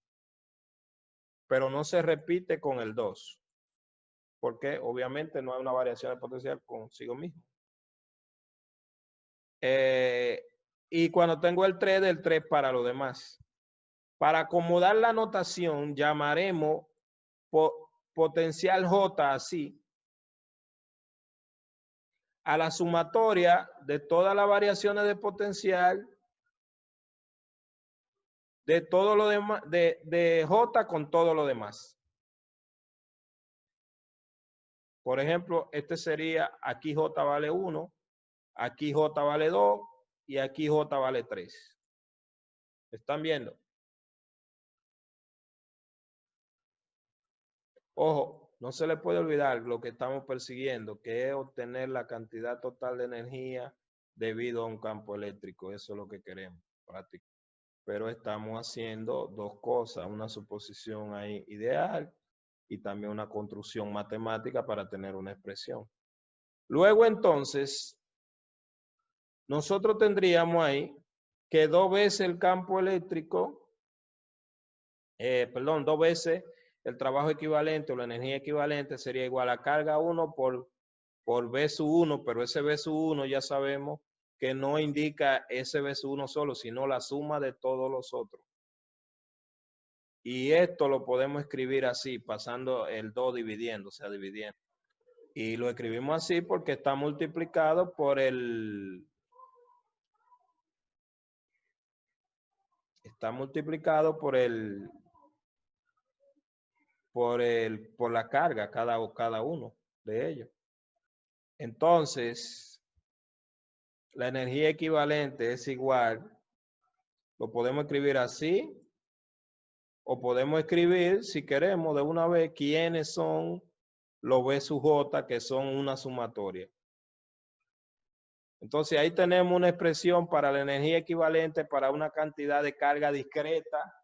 pero no se repite con el 2, porque obviamente no hay una variación de potencial consigo mismo. Y cuando tengo el 3, del 3 para lo demás. Para acomodar la notación, llamaremos potencial J así a la sumatoria de todas las variaciones de potencial de todo lo demás, de J con todo lo demás. Por ejemplo, este sería, aquí J vale 1, aquí J vale 2 y aquí J vale 3. ¿Están viendo? Ojo, no se le puede olvidar lo que estamos persiguiendo, que es obtener la cantidad total de energía debido a un campo eléctrico. Eso es lo que queremos, prácticamente. Pero estamos haciendo dos cosas, una suposición ahí ideal y también una construcción matemática para tener una expresión. Luego entonces, nosotros tendríamos ahí que 2 veces el campo eléctrico, perdón, 2 veces el trabajo equivalente o la energía equivalente sería igual a carga 1 por B sub 1, pero ese B sub 1 ya sabemos que no indica ese B sub 1 solo, sino la suma de todos los otros. Y esto lo podemos escribir así, pasando el 2 dividiendo, o sea, dividiendo. Y lo escribimos así porque está multiplicado por el... Está multiplicado por la carga, cada uno de ellos. Entonces, la energía equivalente es igual, lo podemos escribir así, o podemos escribir, si queremos, de una vez, quiénes son los B sub J, que son una sumatoria. Entonces, ahí tenemos una expresión para la energía equivalente para una cantidad de carga discreta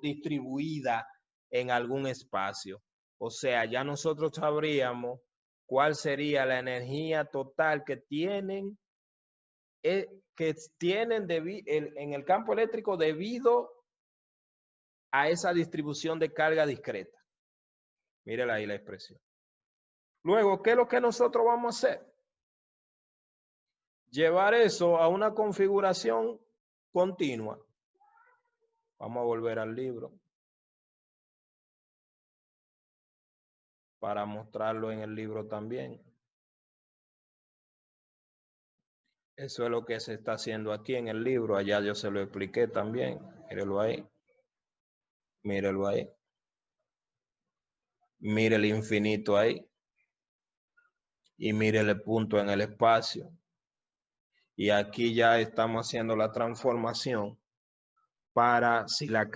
distribuida en algún espacio. O sea, ya nosotros sabríamos cuál sería la energía total que tienen en el campo eléctrico debido a esa distribución de carga discreta. Mírela ahí la expresión. Luego, ¿qué es lo que nosotros vamos a hacer? Llevar eso a una configuración continua. Vamos a volver al libro para mostrarlo en el libro también. Eso es lo que se está haciendo aquí en el libro. Allá yo se lo expliqué también. Mírelo ahí. Mírelo ahí. Mire el infinito ahí. Y mire el punto en el espacio. Y aquí ya estamos haciendo la transformación para si la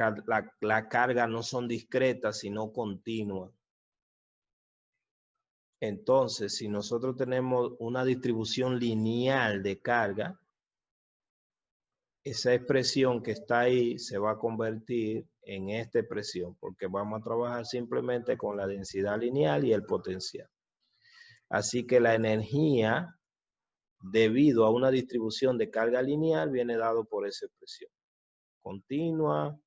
carga no son discretas, sino continuas. Entonces, si nosotros tenemos una distribución lineal de carga, esa expresión que está ahí se va a convertir en esta expresión, porque vamos a trabajar simplemente con la densidad lineal y el potencial. Así que la energía, debido a una distribución de carga lineal, viene dado por esa expresión. Continua,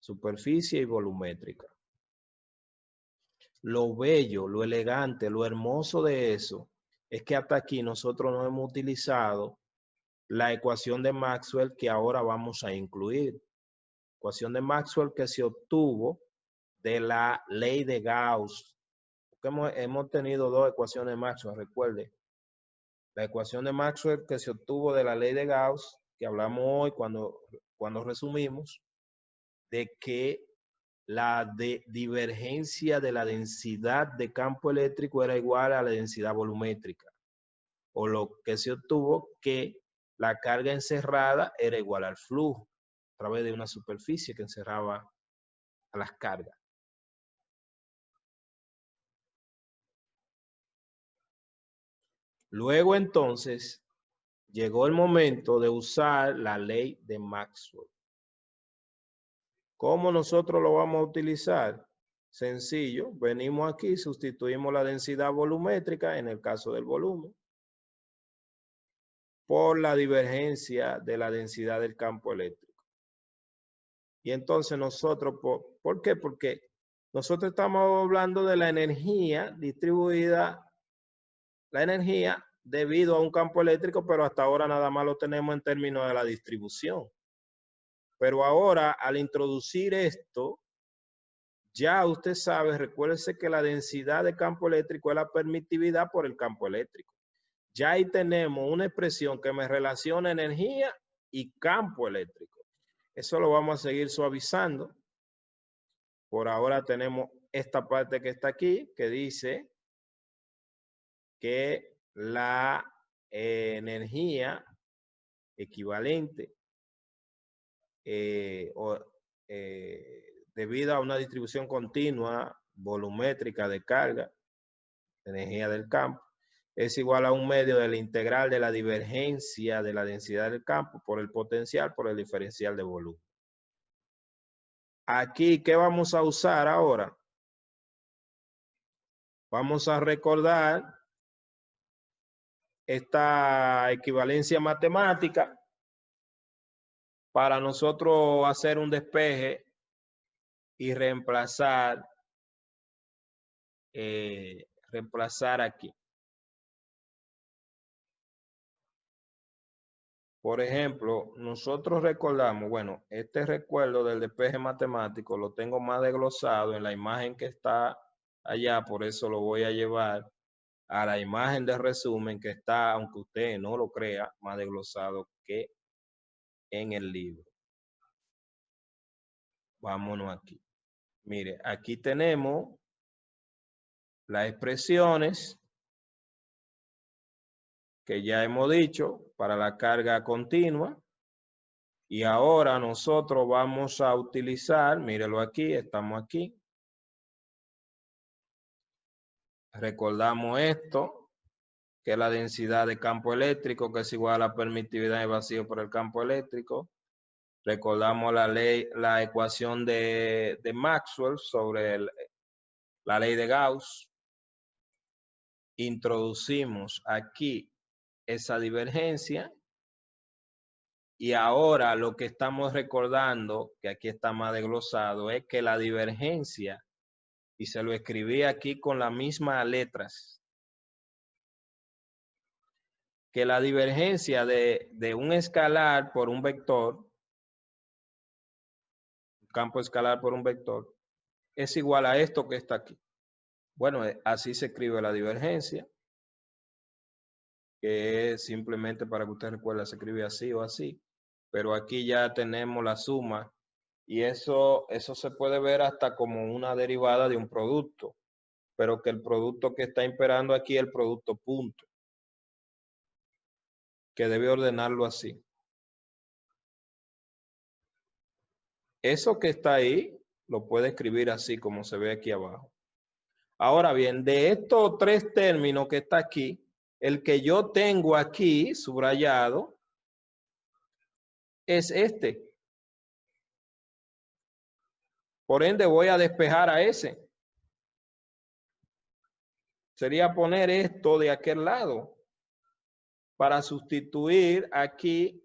superficie y volumétrica. Lo bello, lo elegante, lo hermoso de eso es que hasta aquí nosotros no hemos utilizado la ecuación de Maxwell que ahora vamos a incluir. Ecuación de Maxwell que se obtuvo de la ley de Gauss. Porque hemos tenido dos ecuaciones de Maxwell, recuerde. La ecuación de Maxwell que se obtuvo de la ley de Gauss, que hablamos hoy cuando resumimos, de que la divergencia de la densidad de campo eléctrico era igual a la densidad volumétrica. O lo que se obtuvo que la carga encerrada era igual al flujo a través de una superficie que encerraba a las cargas. Luego entonces llegó el momento de usar la ley de Maxwell. ¿Cómo nosotros lo vamos a utilizar? Sencillo, venimos aquí, sustituimos la densidad volumétrica en el caso del volumen por la divergencia de la densidad del campo eléctrico. Y entonces nosotros, ¿por qué? Porque nosotros estamos hablando de la energía distribuida, la energía debido a un campo eléctrico, pero hasta ahora nada más lo tenemos en términos de la distribución. Pero ahora, al introducir esto, ya usted sabe, recuérdese que la densidad de campo eléctrico es la permitividad por el campo eléctrico. Ya ahí tenemos una expresión que me relaciona energía y campo eléctrico. Eso lo vamos a seguir suavizando. Por ahora tenemos esta parte que está aquí, que dice que la energía equivalente debido a una distribución continua volumétrica de carga, energía del campo, es igual a un medio de la integral de la divergencia de la densidad del campo por el potencial por el diferencial de volumen. Aquí, ¿qué vamos a usar ahora? Vamos a recordar esta equivalencia matemática para nosotros hacer un despeje y reemplazar aquí. Por ejemplo, nosotros recordamos, bueno, este recuerdo del despeje matemático lo tengo más desglosado en la imagen que está allá, por eso lo voy a llevar a la imagen de resumen que está, aunque usted no lo crea, más desglosado que en el libro. Vámonos aquí. Mire, aquí tenemos las expresiones que ya hemos dicho para la carga continua. Y ahora nosotros vamos a utilizar, mírelo aquí, estamos aquí. Recordamos esto, que es la densidad de campo eléctrico, que es igual a la permitividad de vacío por el campo eléctrico. Recordamos la ley, la ecuación de Maxwell sobre la ley de Gauss. Introducimos aquí esa divergencia. Y ahora lo que estamos recordando, que aquí está más desglosado, es que la divergencia, y se lo escribí aquí con las mismas letras, que la divergencia de un escalar por un vector, un campo escalar por un vector, es igual a esto que está aquí. Bueno, así se escribe la divergencia, que es simplemente para que usted recuerde, se escribe así o así, pero aquí ya tenemos la suma. Y eso se puede ver hasta como una derivada de un producto, pero que el producto que está imperando aquí es el producto punto, que debe ordenarlo así. Eso que está ahí lo puede escribir así como se ve aquí abajo. Ahora bien, de estos tres términos que está aquí, el que yo tengo aquí subrayado es este. Por ende voy a despejar a ese. Sería poner esto de aquel lado para sustituir aquí,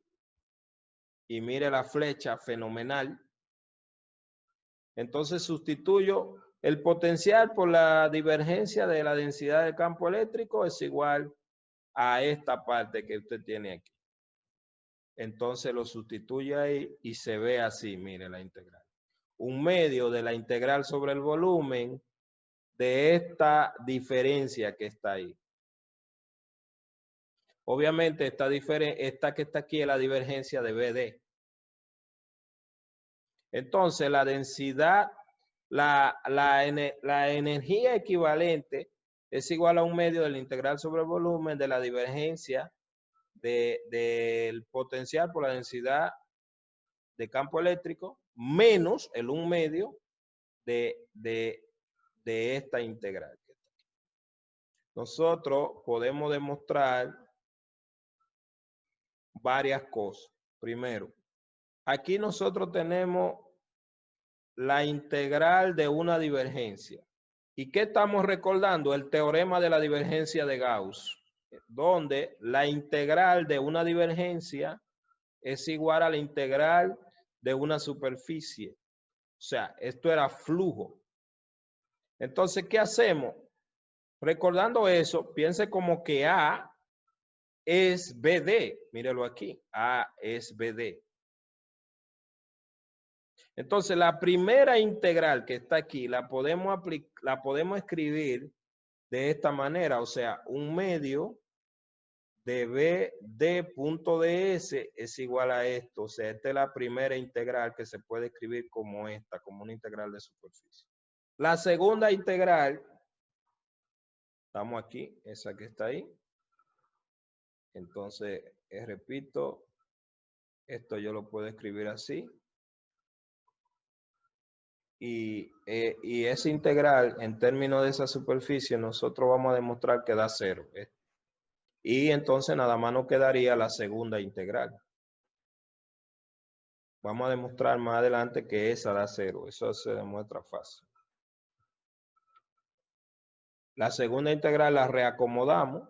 y mire la flecha, fenomenal. Entonces sustituyo el potencial por la divergencia de la densidad del campo eléctrico es igual a esta parte que usted tiene aquí. Entonces lo sustituye ahí y se ve así, mire la integral. 1/2 de la integral sobre el volumen de esta diferencia que está ahí. Obviamente esta que está aquí es la divergencia de BD. Entonces la densidad, la energía equivalente es igual a 1/2 de la integral sobre el volumen de la divergencia del potencial por la densidad de campo eléctrico menos el 1/2 de esta integral. Nosotros podemos demostrar varias cosas. Primero, aquí nosotros tenemos la integral de una divergencia. ¿Y qué estamos recordando? El teorema de la divergencia de Gauss, donde la integral de una divergencia es igual a la integral de una superficie. O sea, esto era flujo. Entonces, ¿qué hacemos? Recordando eso, piense como que A es BD. Mírelo aquí. A es BD. Entonces, la primera integral que está aquí la podemos escribir de esta manera. O sea, 1/2 de BD punto ds es igual a esto. O sea, esta es la primera integral que se puede escribir como esta, como una integral de superficie. La segunda integral, estamos aquí, esa que está ahí. Entonces, repito, esto yo lo puedo escribir así. Y esa integral, en términos de esa superficie, nosotros vamos a demostrar que da 0. Y entonces nada más nos quedaría la segunda integral. Vamos a demostrar más adelante que esa da 0. Eso se demuestra fácil. La segunda integral la reacomodamos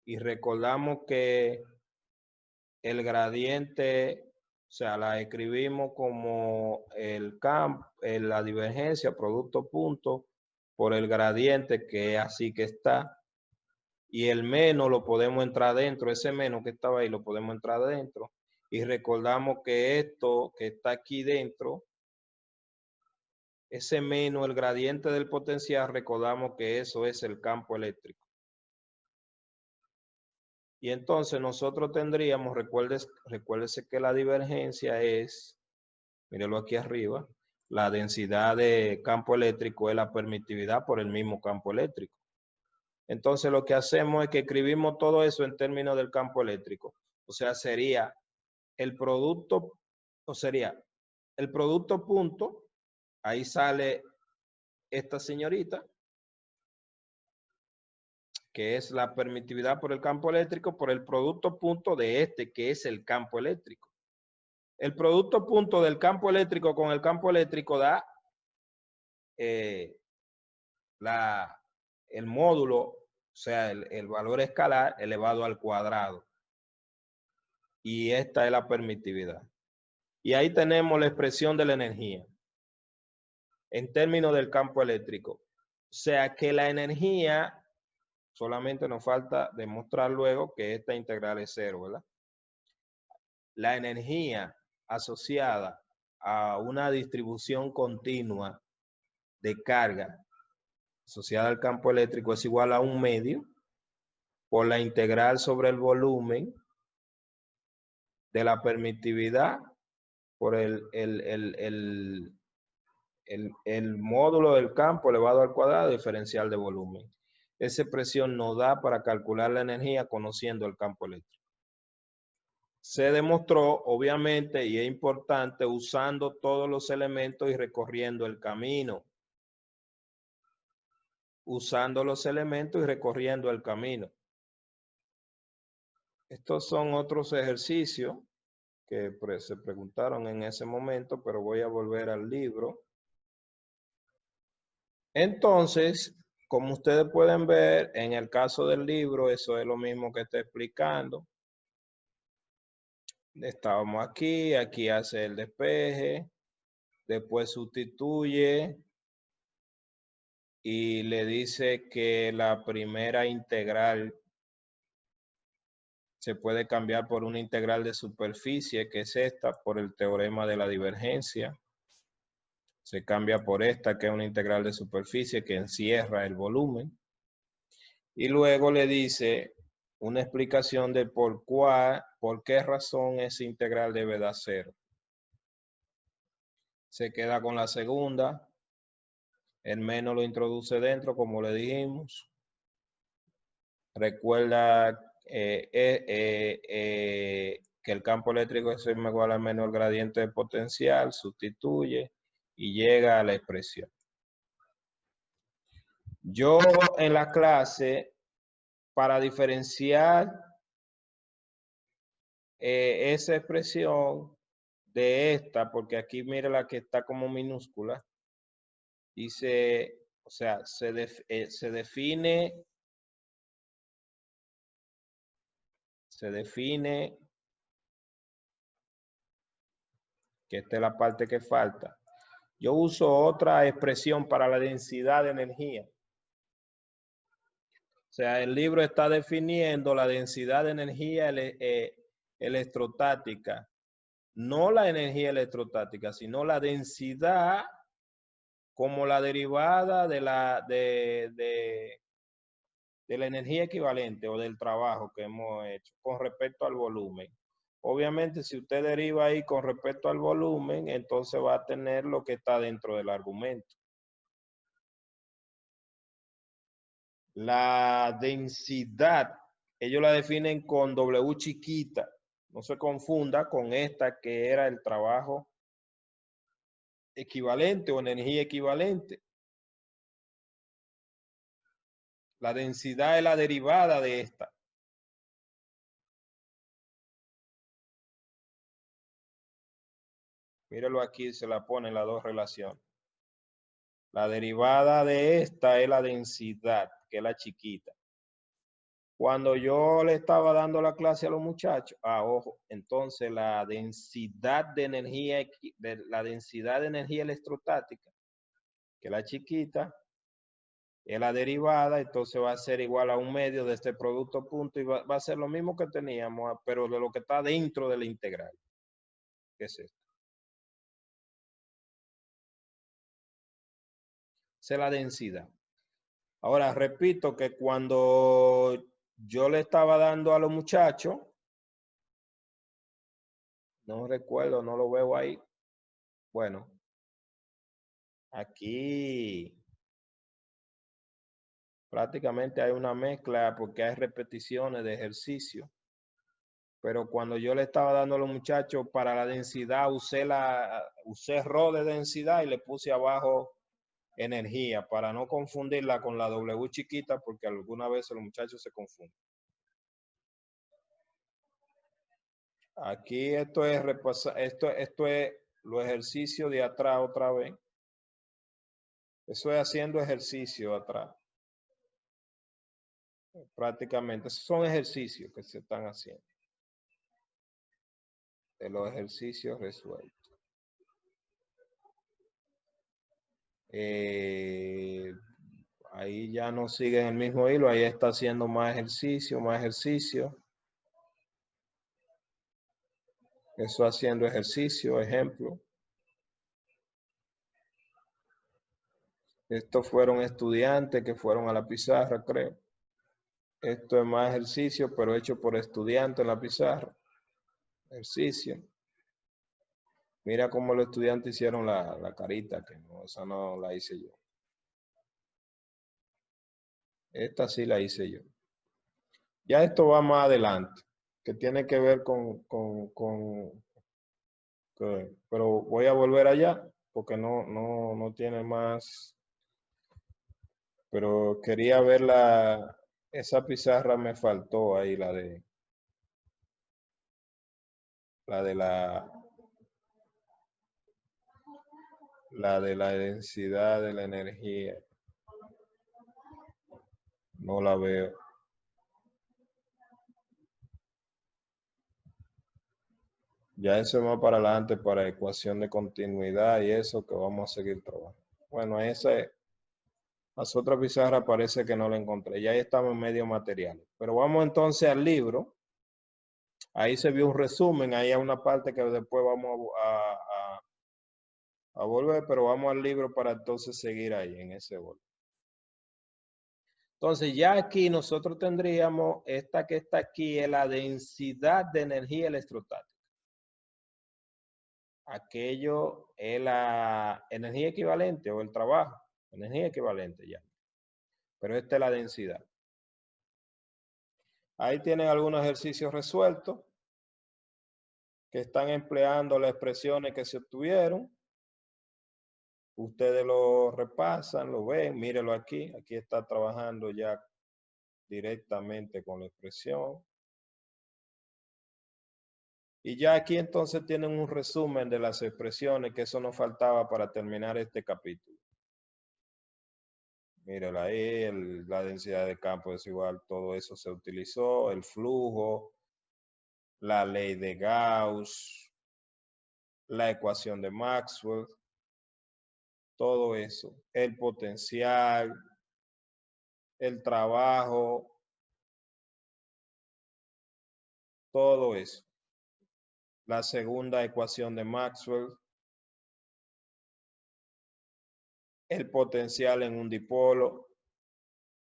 y recordamos que el gradiente, o sea, la escribimos como la divergencia, producto punto, por el gradiente, que es así que está. Y el menos lo podemos entrar dentro, ese menos que estaba ahí lo podemos entrar dentro. Y recordamos que esto que está aquí dentro, ese menos, el gradiente del potencial, recordamos que eso es el campo eléctrico. Y entonces nosotros tendríamos, recuérdese que la divergencia es, mírelo aquí arriba, la densidad de campo eléctrico es la permitividad por el mismo campo eléctrico. Entonces lo que hacemos es que escribimos todo eso en términos del campo eléctrico. O sea, sería el producto, punto, ahí sale esta señorita, que es la permitividad por el campo eléctrico, por el producto punto de este, que es el campo eléctrico. El producto punto del campo eléctrico con el campo eléctrico da el módulo, o sea, el valor escalar elevado al cuadrado. Y esta es la permitividad. Y ahí tenemos la expresión de la energía en términos del campo eléctrico. O sea que la energía, solamente nos falta demostrar luego que esta integral es 0, ¿verdad? La energía asociada a una distribución continua de carga asociada al campo eléctrico es igual a 1/2 por la integral sobre el volumen de la permitividad por el módulo del campo elevado al cuadrado diferencial de volumen. Esa expresión nos da para calcular la energía conociendo el campo eléctrico. Se demostró, obviamente, y es importante, usando todos los elementos y recorriendo el camino. Usando los elementos y recorriendo el camino. Estos son otros ejercicios que se preguntaron en ese momento, pero voy a volver al libro. Entonces, como ustedes pueden ver, en el caso del libro, eso es lo mismo que estoy explicando. Estábamos aquí, aquí hace el despeje, después sustituye y le dice que la primera integral se puede cambiar por una integral de superficie, que es esta, por el teorema de la divergencia. Se cambia por esta, que es una integral de superficie que encierra el volumen. Y luego le dice una explicación de por qué razón esa integral debe dar cero. Se queda con la segunda. El menos lo introduce dentro, como le dijimos. Recuerda que el campo eléctrico es igual al menor gradiente de potencial, sustituye y llega a la expresión. Yo en la clase, para diferenciar esa expresión de esta, porque aquí mira la que está como minúscula, dice, o sea, se define que esta es la parte que falta. Yo uso otra expresión para la densidad de energía. O sea, el libro está definiendo la densidad de energía electrostática. No la energía electrostática, sino la densidad como la derivada de la energía equivalente o del trabajo que hemos hecho con respecto al volumen. Obviamente, si usted deriva ahí con respecto al volumen, entonces va a tener lo que está dentro del argumento. La densidad, ellos la definen con W chiquita. No se confunda con esta que era el trabajo equivalente o energía equivalente. La densidad es la derivada de esta. Míralo aquí, se la ponen las dos relaciones. La derivada de esta es la densidad, que es la chiquita. Cuando yo le estaba dando la clase a los muchachos, ojo, entonces la densidad de energía electrostática, que es la chiquita, es la derivada, entonces va a ser igual a un medio de este producto punto y va a ser lo mismo que teníamos, pero de lo que está dentro de la integral. ¿Qué es esto? Esa es la densidad. Ahora, repito que cuando yo le estaba dando a los muchachos, no recuerdo, no lo veo ahí. Bueno, aquí prácticamente hay una mezcla porque hay repeticiones de ejercicio. Pero cuando yo le estaba dando a los muchachos para la densidad, usé rho de densidad y le puse abajo energía para no confundirla con la W chiquita porque alguna vez los muchachos se confunden. Aquí esto es repasar, esto es los ejercicios de atrás otra vez. Eso es haciendo ejercicio atrás. Prácticamente, esos son ejercicios que se están haciendo. De los ejercicios resueltos. Ahí ya no sigue en el mismo hilo, ahí está haciendo más ejercicio, más ejercicio. Eso haciendo ejercicio, ejemplo. Estos fueron estudiantes que fueron a la pizarra, creo. Esto es más ejercicio, pero hecho por estudiantes en la pizarra. Ejercicio. Mira cómo los estudiantes hicieron la carita, que no, esa no la hice yo. Esta sí la hice yo. Ya esto va más adelante, que tiene que ver pero voy a volver allá, porque no tiene más. Pero quería ver esa pizarra me faltó ahí, la de la densidad de la energía. No la veo. Ya eso es más para adelante para ecuación de continuidad y eso que vamos a seguir trabajando. Bueno, las otras pizarras parece que no la encontré. Ya estamos en medio material. Pero vamos entonces al libro. Ahí se vio un resumen, ahí hay una parte que después vamos a volver, pero vamos al libro para entonces seguir ahí en ese orden. Entonces ya aquí nosotros tendríamos esta que está aquí, es la densidad de energía electrostática. Aquello es la energía equivalente o el trabajo, energía equivalente ya. Pero esta es la densidad. Ahí tienen algunos ejercicios resueltos que están empleando las expresiones que se obtuvieron. Ustedes lo repasan, lo ven, mírenlo aquí. Aquí está trabajando ya directamente con la expresión. Y ya aquí entonces tienen un resumen de las expresiones, que eso nos faltaba para terminar este capítulo. Mírenlo ahí, la densidad de campo desigual, todo eso se utilizó, el flujo, la ley de Gauss, la ecuación de Maxwell, todo eso, el potencial, el trabajo, todo eso. La segunda ecuación de Maxwell, el potencial en un dipolo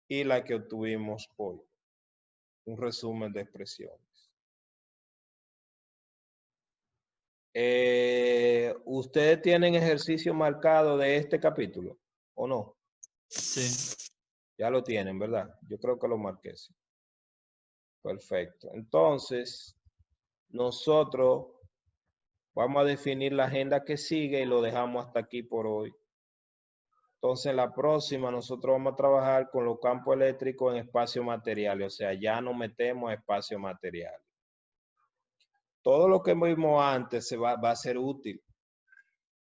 y la que obtuvimos hoy. Un resumen de expresiones. ¿Ustedes tienen ejercicio marcado de este capítulo o no? Sí. Ya lo tienen, ¿verdad? Yo creo que lo marqué. Sí. Perfecto. Entonces, nosotros vamos a definir la agenda que sigue y lo dejamos hasta aquí por hoy. Entonces, la próxima nosotros vamos a trabajar con los campos eléctricos en espacio materiales, o sea, ya nos metemos a espacio material. Todo lo que vimos antes va a ser útil,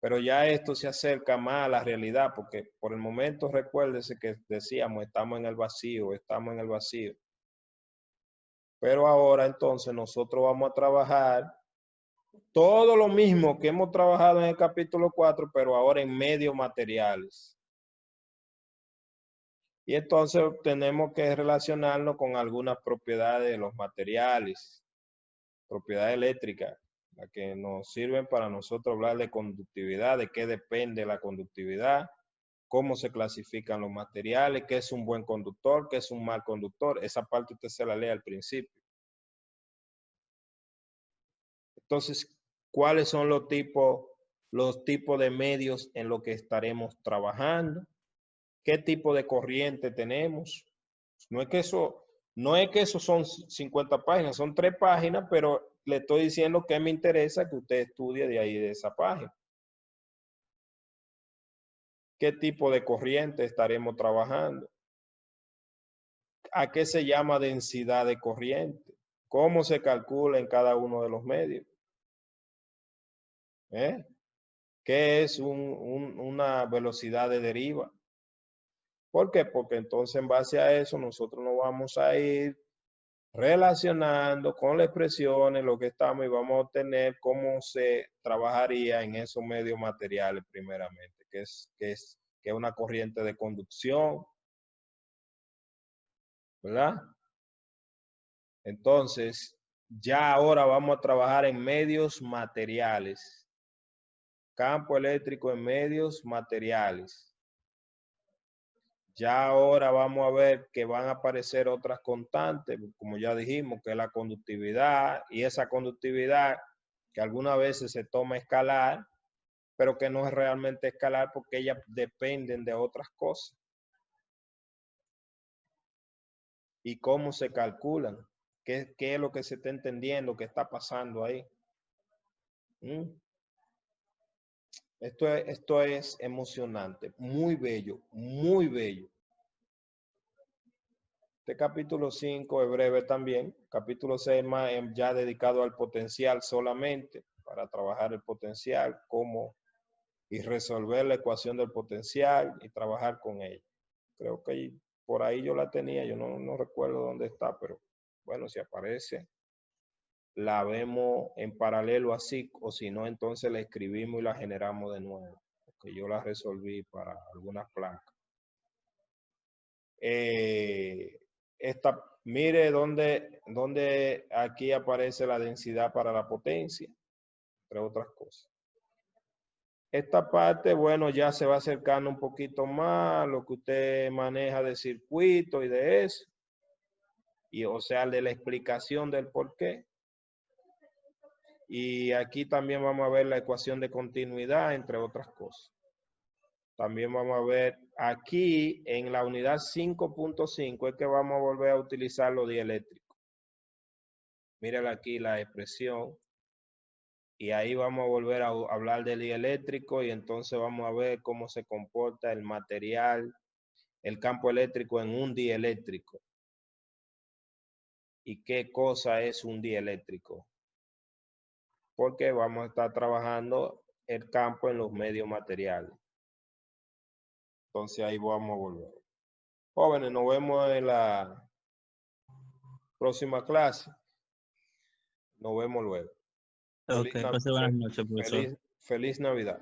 pero ya esto se acerca más a la realidad, porque por el momento recuérdese que decíamos, estamos en el vacío. Pero ahora entonces nosotros vamos a trabajar todo lo mismo que hemos trabajado en el capítulo 4, pero ahora en medios materiales. Y entonces tenemos que relacionarnos con algunas propiedades de los materiales, propiedades eléctricas, las que nos sirven para nosotros hablar de conductividad, de qué depende la conductividad, cómo se clasifican los materiales, qué es un buen conductor, qué es un mal conductor. Esa parte usted se la lee al principio. Entonces, ¿cuáles son los tipos de medios en los que estaremos trabajando? ¿Qué tipo de corriente tenemos? No es que eso son 50 páginas, son 3 páginas, pero le estoy diciendo que me interesa que usted estudie de ahí, de esa página. ¿Qué tipo de corriente estaremos trabajando? ¿A qué se llama densidad de corriente? ¿Cómo se calcula en cada uno de los medios? ¿Qué es una velocidad de deriva? ¿Por qué? Porque entonces en base a eso nosotros nos vamos a ir relacionando con las expresiones, lo que estamos, y vamos a obtener cómo se trabajaría en esos medios materiales primeramente, que es una corriente de conducción, ¿verdad? Entonces, ya ahora vamos a trabajar en medios materiales. Campo eléctrico en medios materiales. Ya ahora vamos a ver que van a aparecer otras constantes, como ya dijimos, que es la conductividad, y esa conductividad que algunas veces se toma escalar, pero que no es realmente escalar porque ellas dependen de otras cosas. ¿Y cómo se calculan? ¿Qué es lo que se está entendiendo? ¿Qué está pasando ahí? Esto es emocionante, muy bello, muy bello. Este capítulo 5 es breve también. Capítulo 6 más ya dedicado al potencial solamente, para trabajar el potencial, y resolver la ecuación del potencial y trabajar con ella. Creo que por ahí yo la tenía, yo no recuerdo dónde está, pero bueno, si aparece, la vemos en paralelo así, o si no, entonces la escribimos y la generamos de nuevo, porque yo la resolví para algunas placas. Mire dónde aquí aparece la densidad para la potencia, entre otras cosas. Esta parte, bueno, ya se va acercando un poquito más a lo que usted maneja de circuito y de eso. Y o sea, de la explicación del por qué. Y aquí también vamos a ver la ecuación de continuidad, entre otras cosas. También vamos a ver aquí en la unidad 5.5 es que vamos a volver a utilizar lo dieléctrico. Miren aquí la expresión. Y ahí vamos a volver a hablar del dieléctrico y entonces vamos a ver cómo se comporta el material, el campo eléctrico en un dieléctrico. ¿Y qué cosa es un dieléctrico? Porque vamos a estar trabajando el campo en los medios materiales. Entonces ahí vamos a volver. Jóvenes, nos vemos en la próxima clase. Nos vemos luego. Ok, pase buenas noches, profesor. Feliz Navidad.